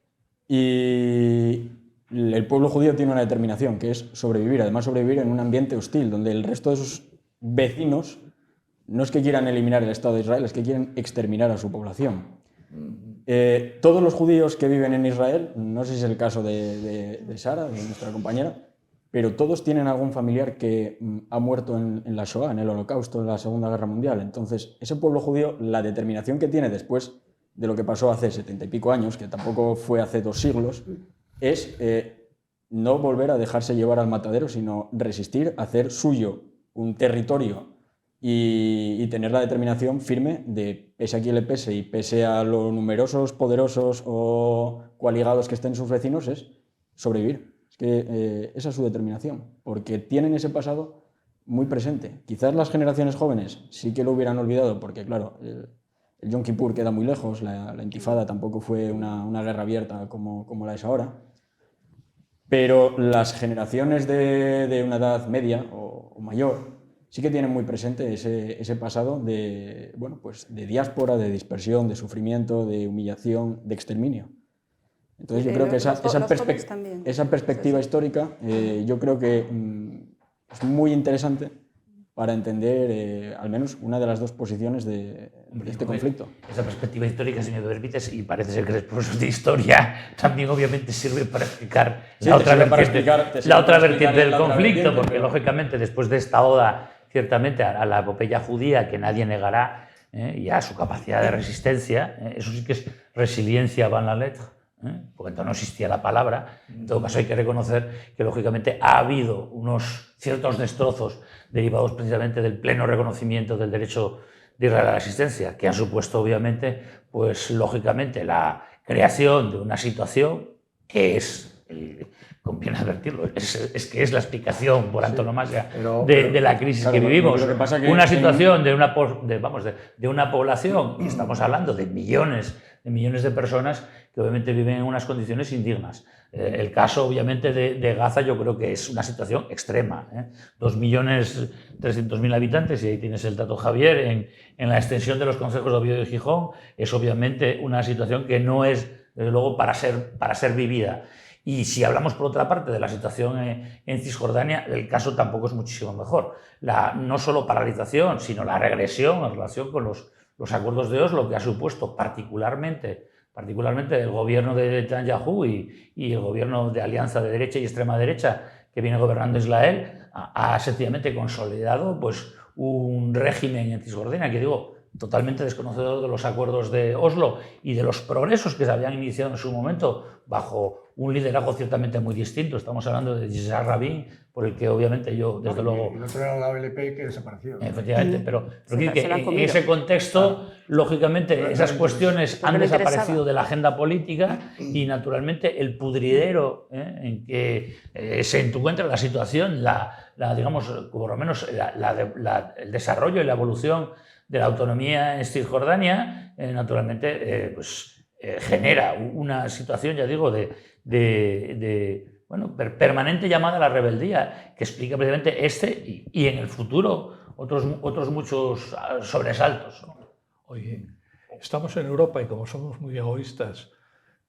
y el pueblo judío tiene una determinación, que es sobrevivir, además sobrevivir en un ambiente hostil, donde el resto de sus vecinos no es que quieran eliminar el Estado de Israel, es que quieren exterminar a su población. Todos los judíos que viven en Israel, no sé si es el caso de Sara, de nuestra compañera, pero todos tienen algún familiar que ha muerto en la Shoah, en el Holocausto, en la Segunda Guerra Mundial. Entonces, ese pueblo judío, la determinación que tiene después de lo que pasó hace 70 y pico años, que tampoco fue hace 2 siglos, es no volver a dejarse llevar al matadero, sino resistir, hacer suyo un territorio y tener la determinación firme de, pese a quien le pese y pese a los numerosos, poderosos o coaligados que estén sus vecinos, es sobrevivir. Es que esa es su determinación, porque tienen ese pasado muy presente. Quizás las generaciones jóvenes sí que lo hubieran olvidado, porque claro, el Yom Kippur queda muy lejos, la Intifada tampoco fue una guerra abierta como la es ahora, pero las generaciones de una edad media o mayor sí que tienen muy presente ese pasado de, bueno, pues de diáspora, de dispersión, de sufrimiento, de humillación, de exterminio. Entonces yo creo que esa perspectiva histórica yo creo que es muy interesante para entender al menos una de las dos posiciones de este conflicto. Esa perspectiva histórica, si me permites, y parece ser que eres profesor de historia, también obviamente sirve para explicar la otra vertiente del conflicto, porque lógicamente después de esta oda ciertamente a la epopeya judía, que nadie negará, y a su capacidad de resistencia, eso sí que es resiliencia van la lettre, porque entonces no existía la palabra. En todo caso hay que reconocer que lógicamente ha habido unos ciertos destrozos derivados precisamente del pleno reconocimiento del derecho de Israel a la existencia, que han supuesto obviamente, pues lógicamente, la creación de una situación que es, conviene advertirlo, es que es la explicación por antonomasia de la crisis que vivimos. Lo que pasa que una situación de una población, y estamos hablando de millones de personas que obviamente viven en unas condiciones indignas. El caso, obviamente, de Gaza yo creo que es una situación extrema. 2.300.000 habitantes, y ahí tienes el dato, Javier, en la extensión de los concejos de Oviedo y Gijón, es obviamente una situación que no es, desde luego, para ser vivida. Y si hablamos, por otra parte, de la situación en Cisjordania, el caso tampoco es muchísimo mejor. No solo paralización, sino la regresión en relación con los acuerdos de Oslo, que ha supuesto particularmente el gobierno de Netanyahu y el gobierno de alianza de derecha y extrema derecha que viene gobernando Israel, ha sencillamente consolidado pues, un régimen en Cisjordania, que digo, totalmente desconocedor de los acuerdos de Oslo y de los progresos que se habían iniciado en su momento bajo un liderazgo ciertamente muy distinto. Estamos hablando de Yitzhak Rabin, por el que obviamente yo, desde luego... Y el otro era la OLP que desapareció. Efectivamente, pero que en ese contexto, lógicamente, esas cuestiones han desaparecido de la agenda política y, naturalmente, el pudridero en que se encuentra la situación, digamos, por lo menos el desarrollo y la evolución de la autonomía en Cisjordania, naturalmente, genera una situación, ya digo, permanente llamada a la rebeldía, que explica precisamente y en el futuro otros muchos sobresaltos. Oye, estamos en Europa y como somos muy egoístas,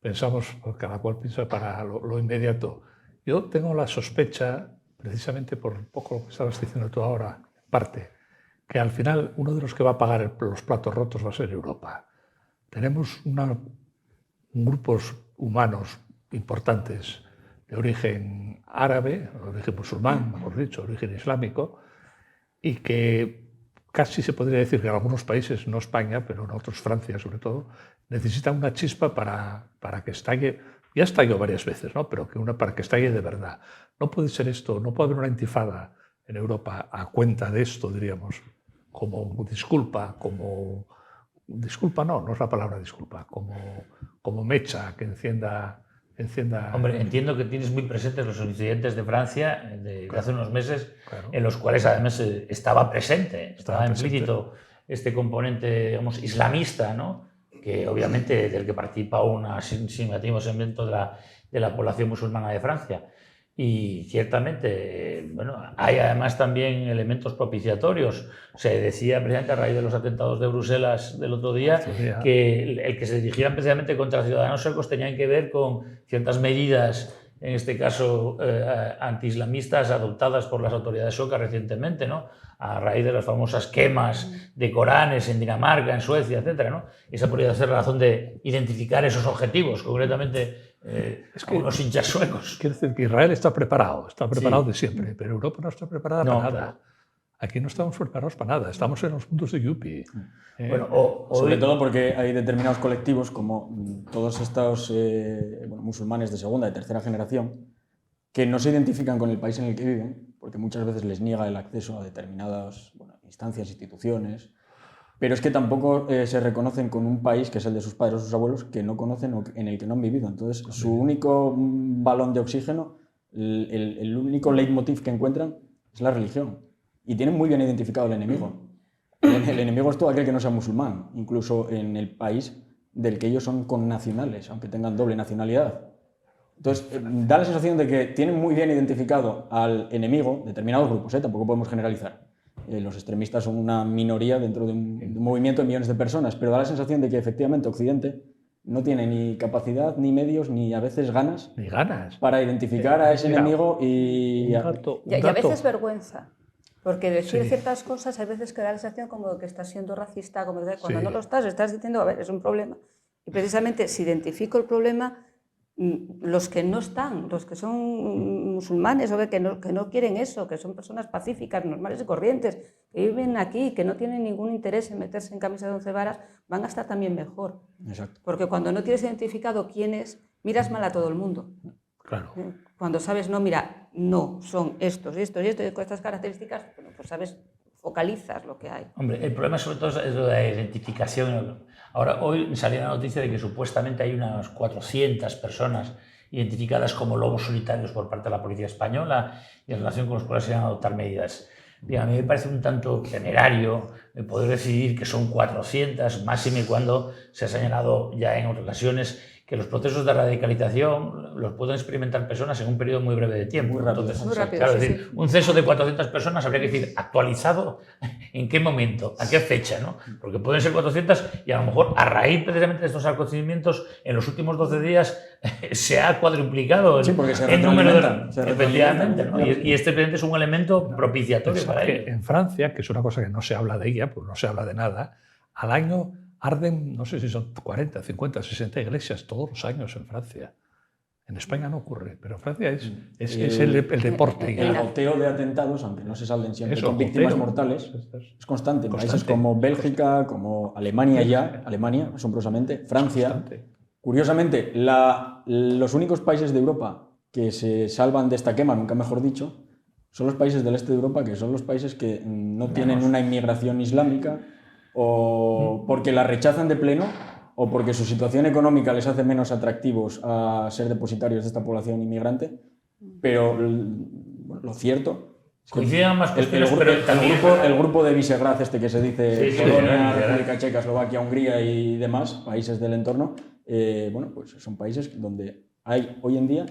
pensamos, pues cada cual piensa para lo inmediato. Yo tengo la sospecha, precisamente por un poco lo que estabas diciendo tú ahora, en parte, que al final uno de los que va a pagar los platos rotos va a ser Europa. Tenemos grupos humanos importantes de origen árabe, de origen musulmán, mejor dicho, de origen islámico, y que casi se podría decir que en algunos países, no España, pero en otros, Francia sobre todo, necesitan una chispa para que estalle. Ya estalló varias veces, ¿no? Pero para que estalle de verdad. No puede ser esto, no puede haber una intifada en Europa a cuenta de esto, diríamos, como disculpa, disculpa no es la palabra disculpa, como mecha que encienda... Hombre, entiendo que tienes muy presentes los incidentes de Francia de hace unos meses, claro, en los cuales además estaba implícito este componente, digamos, islamista, ¿no? Que obviamente del que participa un significativo segmento de la población musulmana de Francia. Y ciertamente, hay además también elementos propiciatorios. Se decía precisamente a raíz de los atentados de Bruselas del otro día que el que se dirigieran precisamente contra ciudadanos suecos tenían que ver con ciertas medidas, en este caso anti-islamistas, adoptadas por las autoridades suecas recientemente, ¿no? A raíz de las famosas quemas de Coranes en Dinamarca, en Suecia, etc., ¿no? Esa podría ser la razón de identificar esos objetivos, concretamente los hinchas suecos. Quiero decir que Israel está preparado sí, de siempre, pero Europa no está preparada para nada. Claro. Aquí no estamos preparados para nada, estamos en los puntos de Yupi. Sobre todo porque hay determinados colectivos, como todos estos musulmanes de segunda y tercera generación, que no se identifican con el país en el que viven, porque muchas veces les niega el acceso a determinadas instancias, instituciones, pero es que tampoco se reconocen con un país que es el de sus padres o sus abuelos que no conocen o en el que no han vivido. Entonces, su único balón de oxígeno, el único leitmotiv que encuentran es la religión. y tienen muy bien identificado el enemigo. El enemigo es todo aquel que no sea musulmán, incluso en el país del que ellos son connacionales, aunque tengan doble nacionalidad. Entonces, da la sensación de que tienen muy bien identificado al enemigo, determinados grupos, tampoco podemos generalizar. Los extremistas son una minoría dentro de un movimiento de millones de personas, pero da la sensación de que efectivamente Occidente no tiene ni capacidad, ni medios, ni a veces ganas, Ni ganas. para identificar a ese Mira, enemigo y Y a veces vergüenza. Porque decir ciertas cosas, a veces que da la sensación como que estás siendo racista, como que cuando no lo estás diciendo, a ver, es un problema. Y precisamente si identifico el problema, los que no están, los que son musulmanes o que no quieren eso, que son personas pacíficas, normales y corrientes, que viven aquí, que no tienen ningún interés en meterse en camisa de 11 varas, van a estar también mejor. Exacto. Porque cuando no tienes identificado quién es, miras mal a todo el mundo. Claro. Cuando sabes, no, mira, no, son estos, y con estas características, bueno, pues sabes, focalizas lo que hay. Hombre, el problema sobre todo es lo de la identificación. Ahora, hoy salió la noticia de que supuestamente hay unas 400 personas identificadas como lobos solitarios por parte de la policía española y en relación con los cuales se van a adoptar medidas. Bien, a mí me parece un tanto temerario poder decidir que son 400, máxime cuando se ha señalado ya en otras ocasiones que los procesos de radicalización los pueden experimentar personas en un periodo muy breve de tiempo. Muy rápido. Entonces, Muy rápido, claro, sí, es decir, sí. un censo de 400 personas habría que decir actualizado en qué momento, a qué fecha, ¿no? Porque pueden ser 400 y a lo mejor a raíz precisamente de estos acontecimientos en los últimos 12 días se ha cuadruplicado Sí, porque se el número de... retroalimentan, Efectivamente, ¿no? Y este presidente es un elemento propiciatorio para que ello. en Francia, que es una cosa que no se habla de ella, pues no se habla de nada, al año arden, no sé si son 40, 50, 60 iglesias todos los años en Francia. En España no ocurre, pero en Francia es el deporte. El goteo de atentados, aunque no se salden siempre Eso, con víctimas goteo. mortales, es constante. En países Constante. como Bélgica, como Alemania Alemania, asombrosamente, Francia. Constante. Curiosamente, los únicos países de Europa que se salvan de esta quema, nunca mejor dicho, son los países del este de Europa, que son los países que no tienen una inmigración islámica o porque la rechazan de pleno o porque su situación económica les hace menos atractivos a ser depositarios de esta población inmigrante. Pero lo cierto es que Coinciden ambas cuestiones, pero también... el grupo de Visegrad este que se dice Sí, Polonia, sí, República Checa, Eslovaquia, Hungría y demás países del entorno, bueno, pues son países donde hay hoy en día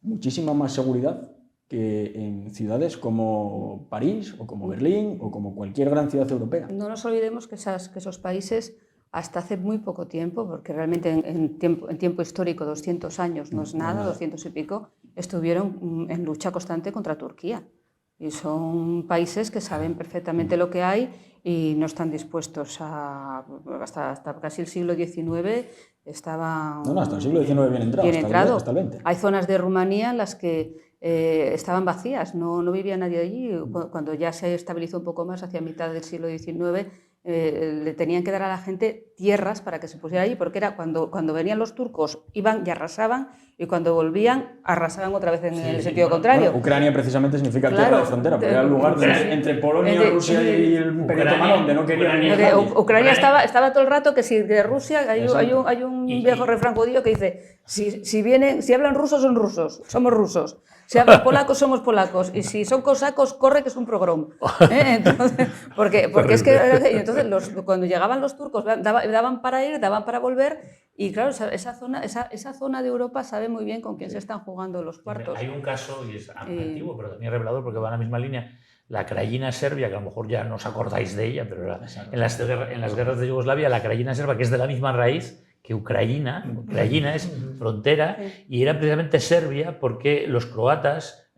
muchísima más seguridad que en ciudades como París o como Berlín o como cualquier gran ciudad europea. No nos olvidemos que esos países, hasta hace muy poco tiempo, porque realmente en tiempo histórico 200 años no es nada, 200 y pico, estuvieron en lucha constante contra Turquía. Y son países que saben perfectamente lo que hay y no están dispuestos a... Hasta casi el siglo XIX estaban... No, hasta el siglo XIX bien entrado, hasta el XX. Hay zonas de Rumanía en las que estaban vacías, no vivía nadie allí. Cuando ya se estabilizó un poco más, hacia mitad del siglo XIX, le tenían que dar a la gente tierras para que se pusiera allí, porque era cuando venían los turcos, iban y arrasaban, y cuando volvían, arrasaban otra vez en el sentido contrario. Bueno, Ucrania precisamente significa tierra de frontera, porque era el lugar entre Polonia, Rusia y el Imperio Otomano donde no querían venir nadie. Ucrania estaba todo el rato que si de Rusia, hay un viejo refrán judío que dice, si hablan rusos son rusos, somos rusos. Si hablan polacos, somos polacos. Y si son cosacos, corre que es un pogrom. Entonces, porque es que entonces cuando llegaban los turcos daban para ir, daban para volver. Y claro, esa zona de Europa sabe muy bien con quién se están jugando los cuartos. Hay un caso, y es antiguo, pero también revelador porque va en la misma línea, la Krajina serbia, que a lo mejor ya no os acordáis de ella, pero en las guerras de Yugoslavia, la Krajina serbia, que es de la misma raíz que Ucrania es frontera, y era precisamente Serbia porque los croatas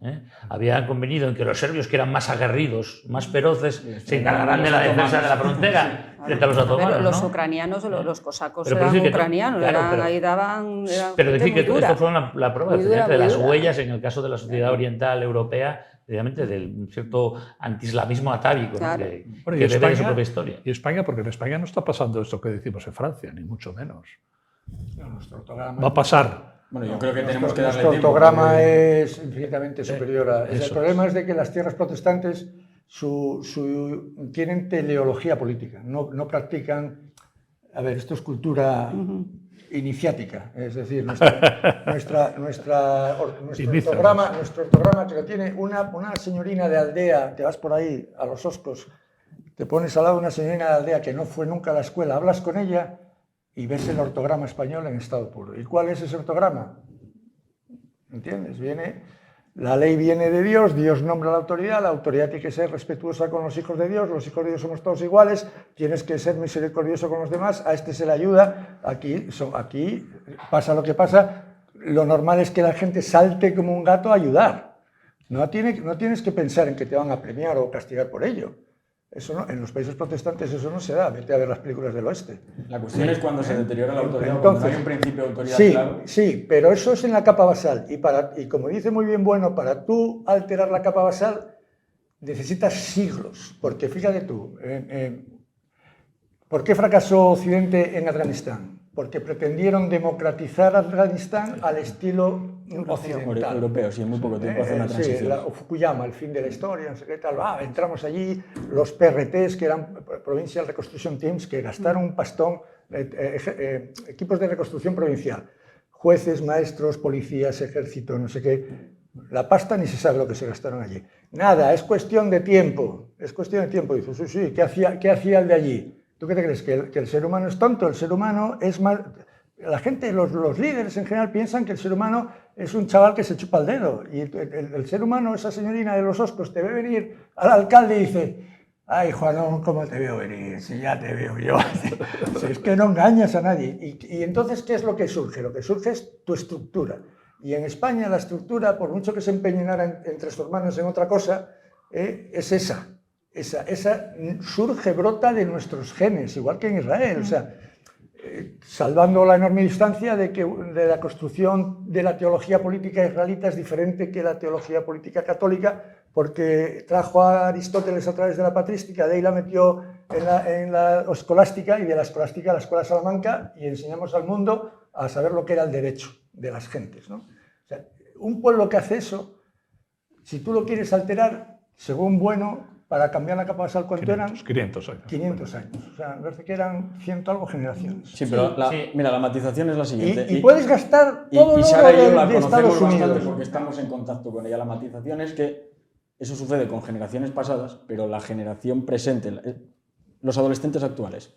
habían convenido en que los serbios, que eran más aguerridos, más feroces, se encargarán de la defensa de la frontera frente a los otomanos. Pero los ¿no? ucranianos, los cosacos Pero eran decir que ucranianos, claro, ahí daban... Pero decir que dura. esto fue la prueba Muy dura, de las muy dura. huellas en el caso de la sociedad oriental europea, precisamente del cierto antiislamismo atávico, Claro. ¿no? que Bueno, y debe de su España- propia historia. Y España, porque en España no está pasando esto que decimos en Francia, ni mucho menos. Nuestro ortograma, Va a pasar. Bueno, yo creo que tenemos que darle nuestro tiempo. ortograma porque- es infinitamente superior a... eso el problema es de que las tierras protestantes tienen teleología política, no practican A ver, esto es cultura iniciática, es decir, nuestro ortograma que lo tiene una señorina de aldea, te vas por ahí a los Oscos, te pones al lado de una señorina de aldea que no fue nunca a la escuela, hablas con ella y ves el ortograma español en estado puro. ¿Y cuál es ese ortograma? ¿Entiendes? La ley viene de Dios, Dios nombra la autoridad tiene que ser respetuosa con los hijos de Dios somos todos iguales, tienes que ser misericordioso con los demás, a este se le ayuda, aquí pasa lo que pasa, lo normal es que la gente salte como un gato a ayudar, no tienes que pensar en que te van a premiar o castigar por ello. Eso no, en los países protestantes eso no se da, vete a ver las películas del oeste. La cuestión es cuando se deteriora la autoridad, cuando no hay un principio de autoridad claro. Sí, pero eso es en la capa basal. Y como dice muy bien Bueno, para tú alterar la capa basal necesitas siglos. Porque fíjate tú, ¿por qué fracasó Occidente en Afganistán? Porque pretendieron democratizar Afganistán al estilo occidental. Europeo, sí, en muy poco tiempo hace una transición. Sí, Fukuyama, el fin de la historia, no sé qué tal. Entramos allí, los PRTs, que eran Provincial Reconstruction Teams, que gastaron un pastón, equipos de reconstrucción provincial, jueces, maestros, policías, ejército, no sé qué. La pasta ni se sabe lo que se gastaron allí. Nada, es cuestión de tiempo. Es cuestión de tiempo. Dices, sí, ¿qué hacía el de allí? ¿Tú qué te crees? ¿Que el ser humano es tonto? El ser humano es más... La gente, los líderes en general piensan que el ser humano es un chaval que se chupa el dedo. Y el ser humano, esa señorina de los Oscos, te ve venir al alcalde y dice: ay, Juanón, ¿cómo te veo venir? Si ya te veo yo. Si es que no engañas a nadie. Y entonces, ¿qué es lo que surge? Lo que surge es tu estructura. Y en España la estructura, por mucho que se empeñen ahora entre sus hermanos en otra cosa, es esa. Esa surge, brota de nuestros genes, igual que en Israel. O sea, salvando la enorme distancia de la construcción de la teología política israelita es diferente que la teología política católica, porque trajo a Aristóteles a través de la patrística, de ahí la metió en la escolástica, y de la escolástica a la escuela Salamanca, y enseñamos al mundo a saber lo que era el derecho de las gentes, ¿no? O sea, un pueblo que hace eso, si tú lo quieres alterar, según Bueno, para cambiar la capa basal, ¿cuánto eran? 500 años. 500 años. O sea, me parece que eran 100 algo generaciones. Sí, pero mira, la matización es la siguiente. Y puedes gastar todo y Sara y yo la de conocemos Estados bastante Unidos. porque estamos en contacto con ella. La matización es que eso sucede con generaciones pasadas, pero la generación presente, los adolescentes actuales,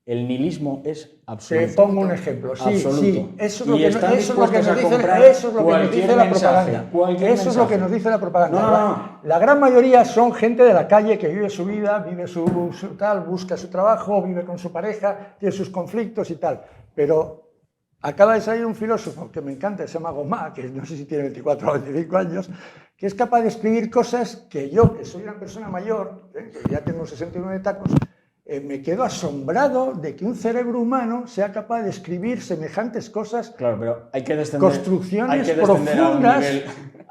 el nihilismo es absoluto. Te pongo un ejemplo. Sí, absoluto. sí. Eso es lo Y que están nos dispuestos a dice, comprar eso es lo que nos cualquier dice la mensaje, propaganda. cualquier Eso es lo que mensaje. nos dice la propaganda. No. La gran mayoría son gente de la calle que vive su vida, vive su tal, busca su trabajo, vive con su pareja, tiene sus conflictos y tal. Pero acaba de salir un filósofo que me encanta, se llama Gomá, que no sé si tiene 24 o 25 años, que es capaz de escribir cosas que yo, que soy una persona mayor, que ya tengo 69 tacos, me quedo asombrado de que un cerebro humano sea capaz de escribir semejantes cosas. Claro, pero hay que descender. Construcciones hay que descender profundas. A un nivel,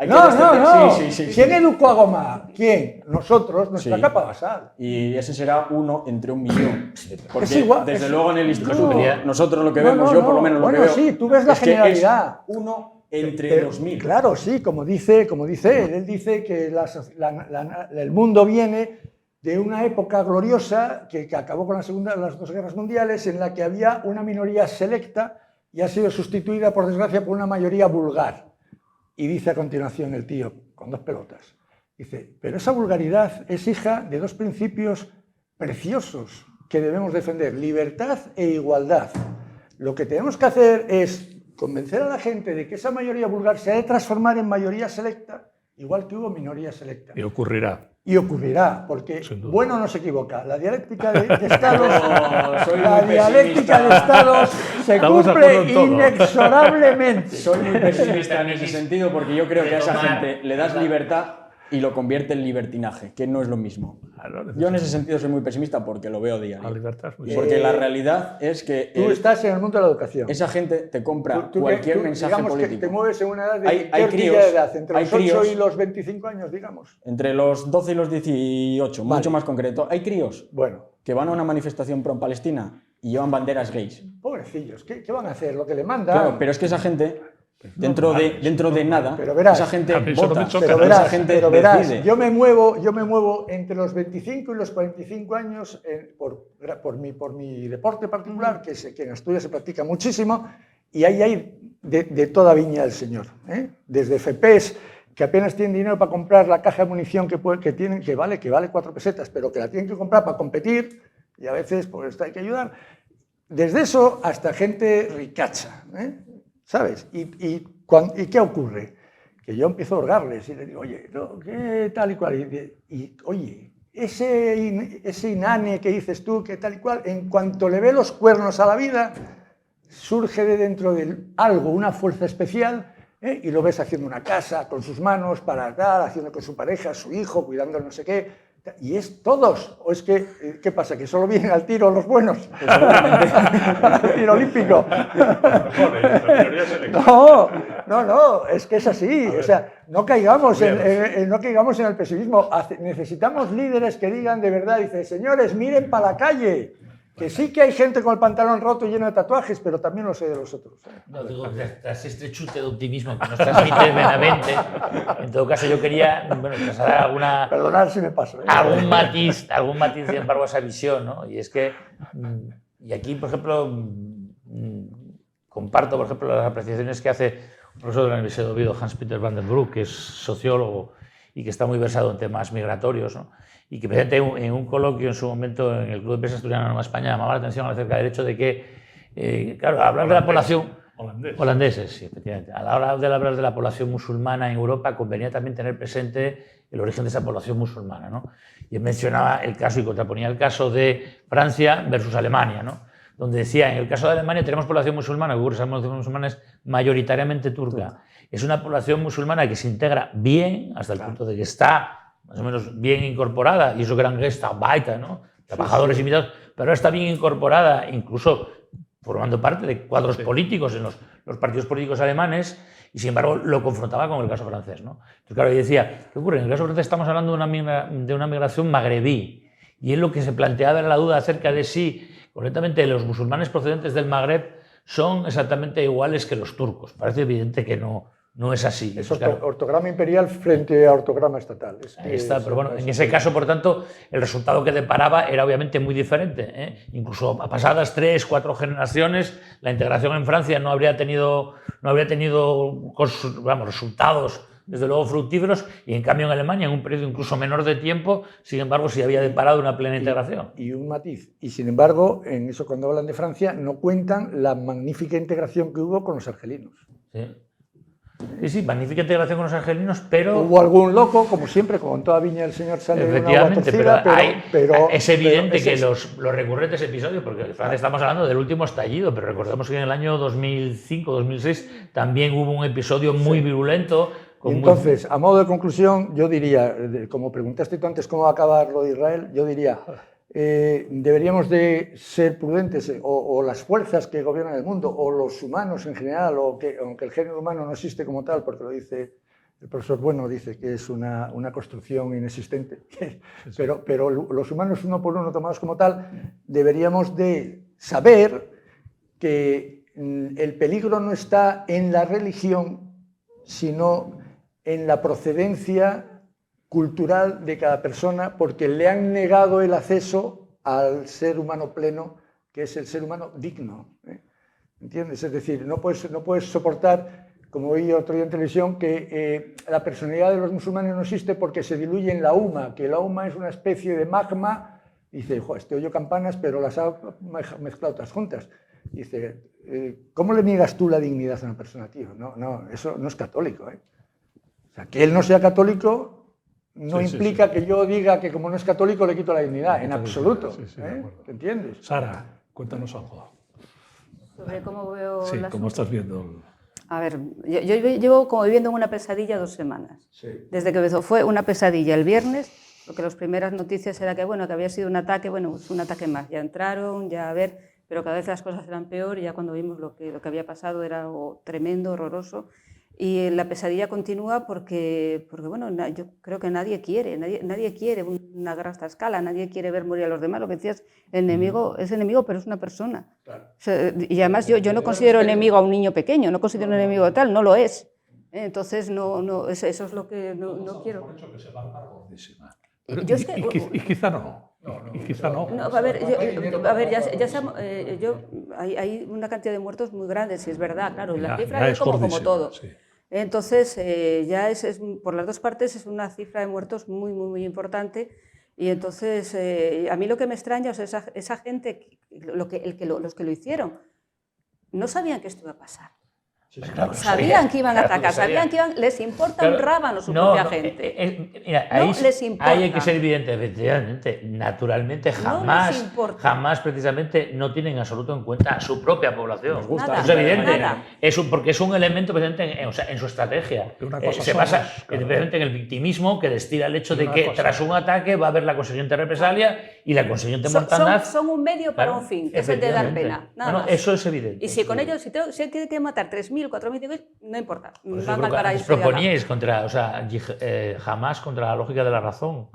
No. Sí. ¿Quién educó a Gomá? ¿Quién? Nosotros, nuestra capa basal. Y ese será 1 entre 1 millón. Porque es igual, desde luego en el instituto, no. nosotros lo que vemos, yo por lo menos lo que veo. Bueno, sí, tú ves la generalidad. Es 1 entre 2000. Claro, sí, como dice él dice que el mundo viene de una época gloriosa que acabó con las dos guerras mundiales, en la que había una minoría selecta y ha sido sustituida, por desgracia, por una mayoría vulgar. Y dice a continuación el tío, con 2 pelotas, dice: pero esa vulgaridad es hija de 2 principios preciosos que debemos defender: libertad e igualdad. Lo que tenemos que hacer es convencer a la gente de que esa mayoría vulgar se ha de transformar en mayoría selecta, igual que hubo minoría selecta. Y ocurrirá. Y ocurrirá, porque Bueno no se equivoca. La dialéctica de estados, se cumple inexorablemente. Soy muy pesimista en ese sentido, porque yo creo que a esa gente le das libertad y lo convierte en libertinaje, que no es lo mismo. Yo en ese sentido soy muy pesimista porque lo veo diario. La libertad es muy porque la realidad es que tú estás en el mundo de la educación. Esa gente te compra cualquier mensaje digamos político. Que te mueves en una edad hay críos, de edad, entre los 8 críos, y los 25 años, digamos. Entre los 12 y los 18, mucho más concreto. Hay críos que van a una manifestación pro-Palestina y llevan banderas gays. Pobrecillos, ¿qué van a hacer? Lo que le mandan. Claro, pero es que esa gente dentro de nada, pero verás, esa gente a mí solo vota, me choca, pero ¿no? esa gente pero verás, decide. yo me muevo entre los 25 y los 45 años por mi deporte particular, que en Asturias se practica muchísimo, y ahí hay de toda viña del señor, ¿eh? Desde FPs, que apenas tienen dinero para comprar la caja de munición que vale 4 pesetas, pero que la tienen que comprar para competir, y a veces pues hay que ayudar. Desde eso hasta gente ricacha, ¿eh? ¿Sabes? ¿Y qué ocurre? Que yo empiezo a hurgarles y les digo, oye, no, ¿qué tal y cual? Y oye, ese inane que dices tú, que tal y cual, en cuanto le ve los cuernos a la vida, surge de dentro de algo, una fuerza especial, ¿eh? Y lo ves haciendo una casa con sus manos para dar, haciendo con su pareja, su hijo, cuidando no sé qué. Y es todos, o es que, ¿qué pasa? ¿Que solo vienen al tiro los buenos? Al tiro olímpico. No, es que es así. O sea, no caigamos en el pesimismo. Necesitamos líderes que digan de verdad, dice, señores, miren para la calle. Que sí que hay gente con el pantalón roto y lleno de tatuajes, pero también lo sé de los otros. No, digo, tras este chute de optimismo que nos transmite Benavente, en todo caso yo quería trasladar alguna... Perdonad si me paso. Algún matiz, sin embargo, a esa visión, ¿no? Y es que, y aquí, por ejemplo, comparto, por ejemplo, las apreciaciones que hace un profesor de la Universidad de Oviedo, Hans-Peter van den Broek, que es sociólogo y que está muy versado en temas migratorios, ¿no? Y que precisamente en un coloquio en su momento en el Club de Empresa Asturiana Nueva España llamaba la atención acerca del hecho de que, claro, hablar de la población... Holandeses, sí, efectivamente. A la hora de hablar de la población musulmana en Europa convenía también tener presente el origen de esa población musulmana, ¿no? Y él mencionaba el caso y contraponía el caso de Francia versus Alemania, ¿no? Donde decía, en el caso de Alemania tenemos población musulmana, que esa población musulmana es mayoritariamente turca. Es una población musulmana que se integra bien, hasta el punto de que está más o menos bien incorporada, y eso que eran Gastarbeiter, ¿no? Trabajadores invitados, pero ahora está bien incorporada, incluso formando parte de cuadros políticos en los partidos políticos alemanes, y sin embargo lo confrontaba con el caso francés, ¿no? Entonces, claro, yo decía, ¿qué ocurre? En el caso francés estamos hablando de una migración magrebí, y él lo que se planteaba era la duda acerca de si, concretamente, los musulmanes procedentes del Magreb son exactamente iguales que los turcos. Parece evidente que no es así. Es ortograma imperial frente a ortograma estatal. Ahí está, pero bueno, en ese caso, por tanto, el resultado que deparaba era obviamente muy diferente, ¿eh? Incluso a pasadas 3, 4 generaciones, la integración en Francia no habría tenido resultados, desde luego, fructíferos, y en cambio en Alemania, en un periodo incluso menor de tiempo, sin embargo, sí había deparado una plena integración. Y un matiz. Y sin embargo, en eso cuando hablan de Francia, no cuentan la magnífica integración que hubo con los argelinos. Sí, magnífica integración con los argelinos, pero... Hubo algún loco, como siempre, como en toda viña del Señor sale una agua torcida, pero es evidente que los recurrentes episodios, porque en Francia estamos hablando del último estallido, pero recordemos que en el año 2005-2006 también hubo un episodio muy virulento. Entonces, a modo de conclusión, yo diría, como preguntaste tú antes cómo va a acabar lo de Israel, yo diría... deberíamos de ser prudentes o las fuerzas que gobiernan el mundo o los humanos en general, aunque el género humano no existe como tal, porque lo dice el profesor Bueno, dice que es una construcción inexistente, pero los humanos uno por uno tomados como tal, deberíamos de saber que el peligro no está en la religión, sino en la procedencia cultural de cada persona, porque le han negado el acceso al ser humano pleno, que es el ser humano digno, ¿eh? ¿Entiendes? Es decir, no puedes soportar, como vi otro día en televisión, que la personalidad de los musulmanes no existe porque se diluye en la UMA, que la UMA es una especie de magma. Dice, te oyo campanas, pero las ha mezclado todas juntas. Dice, ¿cómo le niegas tú la dignidad a una persona, tío? No, eso no es católico, ¿eh? O sea, que él no sea católico no implica que yo diga que como no es católico le quito la dignidad, en absoluto. ¿Te entiendes? Sara, cuéntanos algo. Sobre cómo veo ¿cómo estás viendo? A ver, yo llevo como viviendo en una pesadilla 2 semanas. Sí. Desde que empezó fue una pesadilla el viernes, porque las primeras noticias era que había sido un ataque, pues un ataque más. Ya entraron, ya a ver, pero cada vez las cosas eran peor y ya cuando vimos lo que había pasado era algo tremendo, horroroso. Y la pesadilla continúa porque bueno, yo creo que nadie quiere una guerra a esta escala, nadie quiere ver morir a los demás. Lo que decías, el enemigo es enemigo, pero es una persona. Claro. O sea, y además yo no considero enemigo a un niño pequeño, no considero enemigo tal, no lo es. Entonces, eso es lo que no quiero. Por hecho que se va a armar gordísima. Y quizá no. Y quizá no. A ver, hay una cantidad de muertos muy grandes, si es verdad, claro. La cifra es como todo. Sí. Entonces, ya por las dos partes es una cifra de muertos muy, muy, muy importante. Y entonces, a mí lo que me extraña es esa gente, los que lo hicieron, no sabían que esto iba a pasar. Sí, claro, sabían que iban a atacar, sabían que les importa un rábano su propia gente. Mira, les importa. Ahí hay que ser evidente, efectivamente, naturalmente jamás precisamente no tienen en absoluto en cuenta a su propia población. Les gusta. Eso es evidente, porque es un elemento presente en su estrategia. Se basa precisamente en el victimismo que destila el hecho de que tras un ataque va a haber la consiguiente represalia y la consiguiente mortandad. Son un medio para un fin, que es el de dar pena. Eso es evidente. Y si con ellos, si tiene que matar 3.000, 4.000, no importa. Pues van al paraíso. Proponíais jamás contra la lógica de la razón.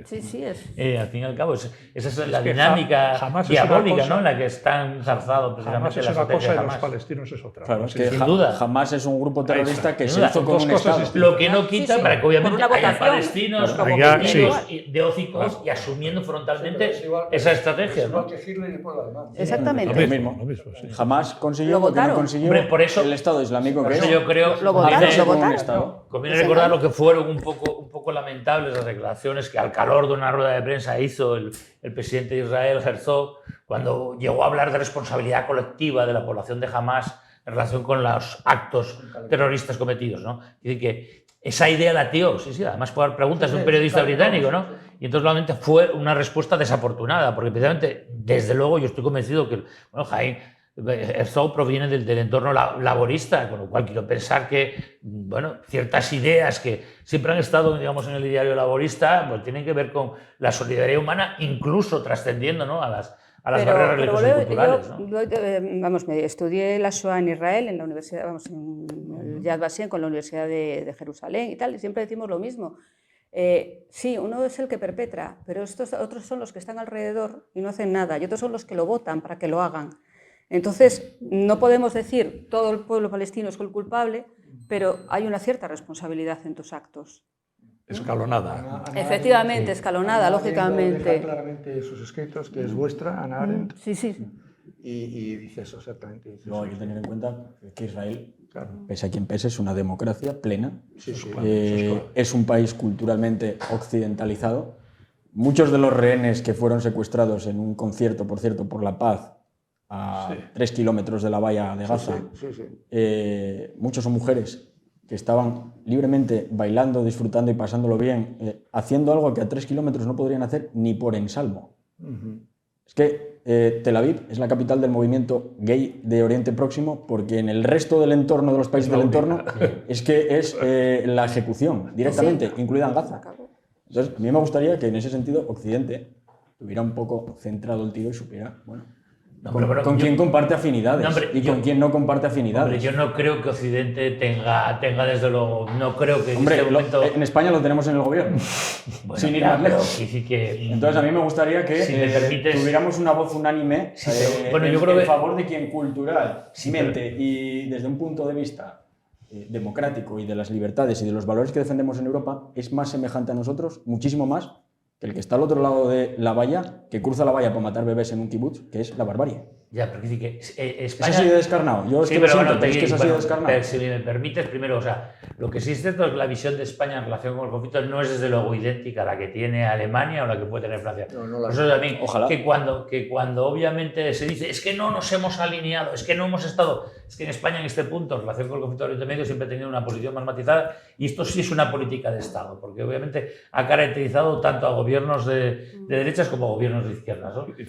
Sí, es. Al fin y al cabo, esa es la dinámica diabólica, ¿no? En la que está enzarzado precisamente la estrategia. Jamás los palestinos es otra. Claro, es que sin duda. Jamás es un grupo terrorista que se hizo con un Estado. Lo que no quita para que obviamente haya palestinos como de hocicos y asumiendo frontalmente esa estrategia, ¿no? Exactamente. Lo mismo. Jamás consiguió lo que no consiguió el Estado Islámico. Por eso yo creo que conviene recordar lo que fueron un poco lamentables las declaraciones que al calor de una rueda de prensa hizo el presidente de Israel, Herzog, cuando llegó a hablar de responsabilidad colectiva de la población de Hamás en relación con los actos terroristas cometidos, ¿no? Dice que esa idea latió, además por preguntas de un periodista británico, ¿no? Y entonces realmente fue una respuesta desafortunada, porque precisamente, desde luego, yo estoy convencido que, Herzog proviene del entorno laborista, con lo cual quiero pensar que ciertas ideas que siempre han estado, digamos, en el ideario laborista, pues tienen que ver con la solidaridad humana, incluso trascendiendo, ¿no? a las barreras religiosas y culturales. Me estudié la Shoah en Israel, en la universidad, en el Yad Vashem, con la Universidad de Jerusalén y tal, y siempre decimos lo mismo. Sí, uno es el que perpetra, pero estos otros son los que están alrededor y no hacen nada, y otros son los que lo votan para que lo hagan. Entonces, no podemos decir todo el pueblo palestino es el culpable, pero hay una cierta responsabilidad en tus actos. Escalonada. Efectivamente, escalonada, lógicamente. Deja claramente sus escritos, que es vuestra, Hannah Arendt. Sí. Y dice eso exactamente. No, hay que tener en cuenta que Israel, pese a quien pese, es una democracia plena. Es un país culturalmente occidentalizado. Muchos de los rehenes que fueron secuestrados en un concierto, por cierto, por la paz, a 3 kilómetros de la valla de Gaza, muchos son mujeres que estaban libremente bailando, disfrutando y pasándolo bien, haciendo algo que a 3 kilómetros no podrían hacer ni por ensalmo. Es que Tel Aviv es la capital del movimiento gay de Oriente Próximo, porque en el resto del entorno de los países del entorno es que es la ejecución directamente, incluida en Gaza. Entonces, a mí me gustaría que en ese sentido Occidente tuviera un poco centrado el tiro y supiera, con quién comparte afinidades con quién no comparte afinidades. Yo no creo que Occidente tenga desde luego, no creo que en este momento... En España lo tenemos en el gobierno, sin ir más lejos. Entonces a mí me gustaría que tuviéramos una voz unánime en favor de quien culturalmente y desde un punto de vista democrático y de las libertades y de los valores que defendemos en Europa es más semejante a nosotros, muchísimo más, que el que está al otro lado de la valla, que cruza la valla para matar bebés en un kibutz, que es la barbarie. Ya, porque dice que España... Es así de descarnado. Yo es que lo siento, pero es que es así de descarnado. Pero si me permites, primero, lo que sí es cierto es que la visión de España en relación con el conflicto no es desde luego idéntica a la que tiene Alemania o la que puede tener Francia. Eso también, ojalá. Que cuando obviamente se dice es que no nos hemos alineado, es que no hemos estado... Es que en España en este punto, en relación con el conflicto de Oriente Medio, siempre ha tenido una posición más matizada y esto sí es una política de Estado, porque obviamente ha caracterizado tanto a gobiernos de derechas como a gobiernos de izquierdas, ¿no? Y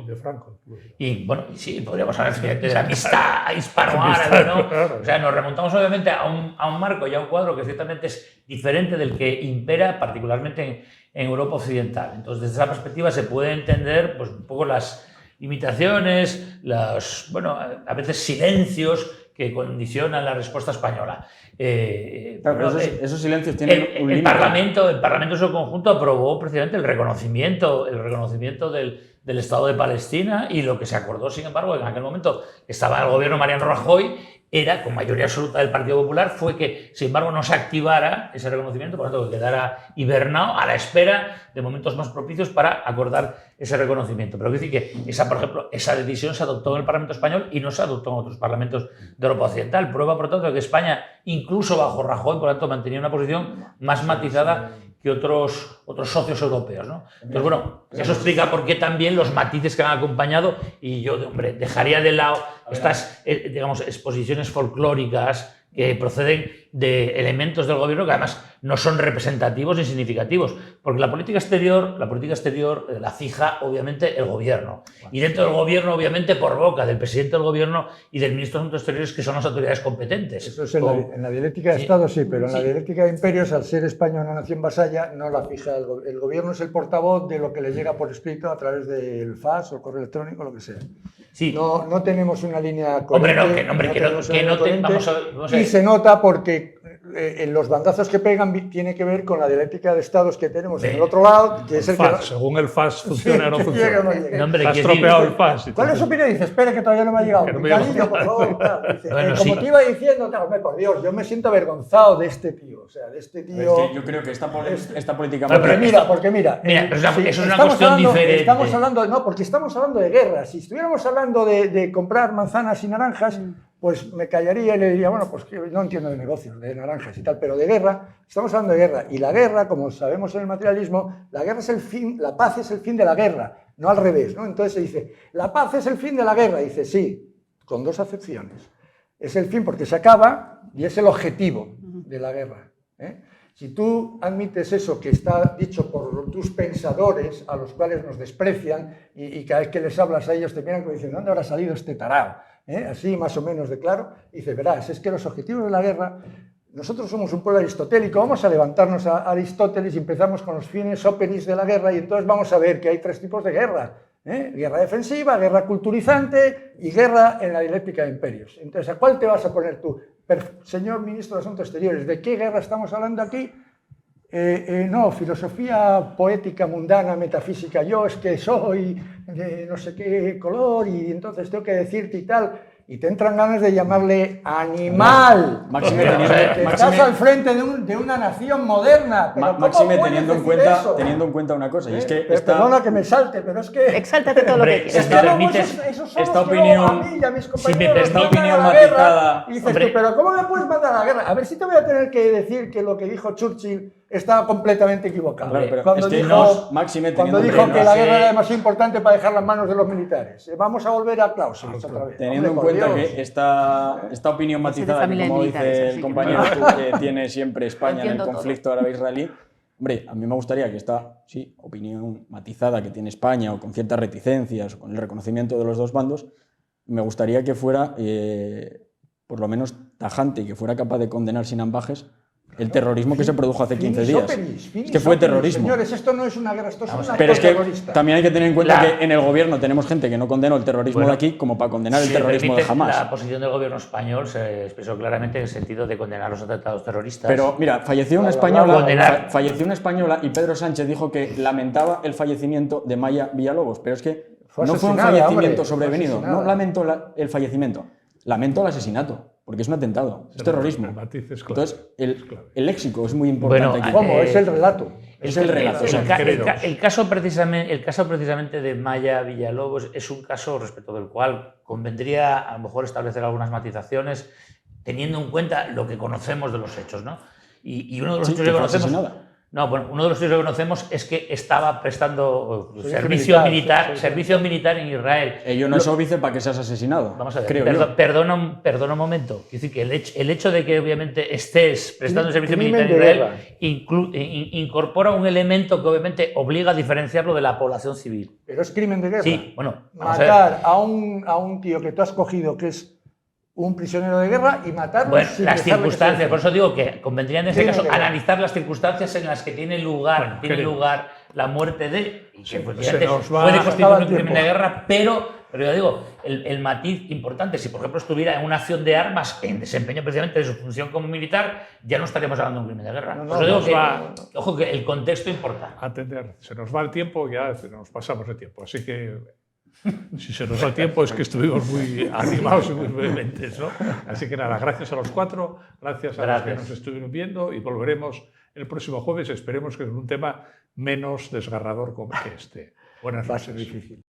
de Franco. Y bueno, sí, podríamos hablar de la amistad hispano-árabe, ¿no? O sea, nos remontamos obviamente a un marco y a un cuadro que ciertamente es diferente del que impera particularmente en Europa occidental. Entonces, desde esa perspectiva se puede entender pues, un poco las limitaciones, a veces silencios que condicionan la respuesta española. Claro, pero esos silencios tienen un límite. El Parlamento en su conjunto aprobó precisamente el reconocimiento del Estado de Palestina, y lo que se acordó, sin embargo, en aquel momento estaba el gobierno de Mariano Rajoy, era, con mayoría absoluta del Partido Popular, fue que, sin embargo, no se activara ese reconocimiento, por lo tanto, que quedara hibernado a la espera de momentos más propicios para acordar ese reconocimiento. Pero quiero decir que, por ejemplo, esa decisión se adoptó en el Parlamento español y no se adoptó en otros parlamentos de Europa Occidental. Prueba, por tanto, de que España, incluso bajo Rajoy, por lo tanto, mantenía una posición más matizada que otros socios europeos, ¿no? Entonces, bueno, eso explica por qué también los matices que han acompañado, y yo, hombre, dejaría de lado estas, digamos, exposiciones folclóricas que proceden de elementos del gobierno que además no son representativos ni significativos, porque la política exterior la fija obviamente el gobierno, y dentro del gobierno obviamente por boca del presidente del gobierno y del ministro de Asuntos Exteriores, que son las autoridades competentes. Eso es en la dialéctica de Estado, sí, pero en la dialéctica de imperios, al ser España una nación vasalla, no la fija el gobierno, es el portavoz de lo que le llega por escrito a través del fax o el correo electrónico, lo que sea. Sí. No tenemos una línea coherente. Vamos a ver. Y se nota porque en los bandazos que pegan tiene que ver con la dialéctica de estados que tenemos en el otro lado, que es el FAS, que... según el FAS funciona o no funciona. No llega. No, hombre, Está estropeado el FAS. ¿Cuál es su opinión? Dice, espere que todavía no me ha llegado. Picadillo, por favor. Claro. Dice, Bueno, como sí. te iba diciendo, hombre, por Dios, yo me siento avergonzado de este tío. O sea, de este tío... Es que yo creo que esta política... Porque mira, pero eso es una cuestión diferente. Estamos hablando, no, porque estamos hablando de guerra. Si estuviéramos hablando de comprar manzanas y naranjas, pues me callaría y le diría, bueno, pues que no entiendo de negocios, de naranjas y tal, pero de guerra, estamos hablando de guerra. Y la guerra, como sabemos en el materialismo, la guerra es el fin, la paz es el fin de la guerra, no al revés, ¿no? Entonces se dice, la paz es el fin de la guerra. Dice, sí, con dos acepciones. Es el fin porque se acaba y es el objetivo de la guerra, ¿eh? Si tú admites eso que está dicho por tus pensadores, a los cuales nos desprecian, y cada vez que les hablas a ellos te miran como diciendo, ¿dónde habrá salido este tarao? Así más o menos de claro, y dice, verás, es que los objetivos de la guerra, nosotros somos un pueblo aristotélico, vamos a levantarnos a Aristóteles y empezamos con los fines operis de la guerra, y entonces vamos a ver que hay tres tipos de guerra, guerra defensiva, guerra culturizante y guerra en la dialéctica de imperios. Entonces, ¿a cuál te vas a poner tú? Señor ministro de Asuntos Exteriores, ¿de qué guerra estamos hablando aquí? No, filosofía poética, mundana, metafísica. Yo es que soy de no sé qué color y entonces tengo que decirte y tal. Y te entran ganas de llamarle animal. Máxime, estás al frente de una nación moderna. Pero Máxime, teniendo en cuenta una cosa. Y es que perdona que me salte, pero es que... Exáltate todo lo que quieras. Esta opinión matizada... Y dices tú, pero ¿cómo me puedes mandar a la guerra? A ver si te voy a tener que decir que lo que dijo Churchill estaba completamente equivocado. Claro, pero cuando es que dijo, Máxime, cuando dijo que la guerra era demasiado importante para dejarla en manos de los militares. Vamos a volver a Clausewitz otra vez. Teniendo en cuenta que esta opinión matizada, que como dice el compañero, que tiene siempre España en el conflicto árabe-israelí, hombre, a mí me gustaría que esta opinión matizada que tiene España, o con ciertas reticencias, o con el reconocimiento de los dos bandos, me gustaría que fuera, por lo menos, tajante y que fuera capaz de condenar sin ambajes el terrorismo que se produjo hace 15 días. Es que fue terrorismo. Señores, esto no es una guerra, esto es una Pero es que terrorista. también hay que tener en cuenta que en el gobierno tenemos gente que no condenó el terrorismo de aquí como para condenar el terrorismo de Hamás. La posición del gobierno español se expresó claramente en el sentido de condenar los atentados terroristas. Pero mira, falleció una española y Pedro Sánchez dijo que lamentaba el fallecimiento de Maya Villalobos, pero es que no fue un fallecimiento sobrevenido, no lamentó el fallecimiento, lamentó el asesinato. Porque es un atentado, es terrorismo. Entonces, el léxico es muy importante aquí. ¿Cómo? Es el relato. Es el relato. El caso precisamente de Maya Villalobos es un caso respecto del cual convendría a lo mejor establecer algunas matizaciones teniendo en cuenta lo que conocemos de los hechos, ¿no? Y uno de los hechos que conocemos... No, bueno, uno de los hechos que conocemos es que estaba prestando servicio militar en Israel. Ello no es óbice para que seas asesinado. Vamos a ver, perdona un momento. Quiero decir que el hecho de que obviamente estés prestando servicio militar en Israel incorpora un elemento que obviamente obliga a diferenciarlo de la población civil. Pero es crimen de guerra. Sí, bueno. Matar a un tío que tú has cogido que es un prisionero de guerra y matarlo. Bueno, las circunstancias, por eso digo que convendría en este caso analizar las circunstancias en las que tiene lugar la muerte de, y que puede constituir un crimen de guerra, pero Pero yo digo, el matiz importante, si por ejemplo estuviera en una acción de armas en desempeño precisamente de su función como militar, ya no estaríamos hablando de un crimen de guerra. No, Por eso digo nos que, va- ojo, que el contexto importa. Atender. Se nos va el tiempo, ya nos pasamos de tiempo. Así que si se nos va el tiempo es que estuvimos muy animados y muy vehementes, ¿no? Así que nada, gracias a los cuatro, gracias a los que nos estuvieron viendo y volveremos el próximo jueves. Esperemos que con un tema menos desgarrador como que este. Buenas Va a ser noches. difícil.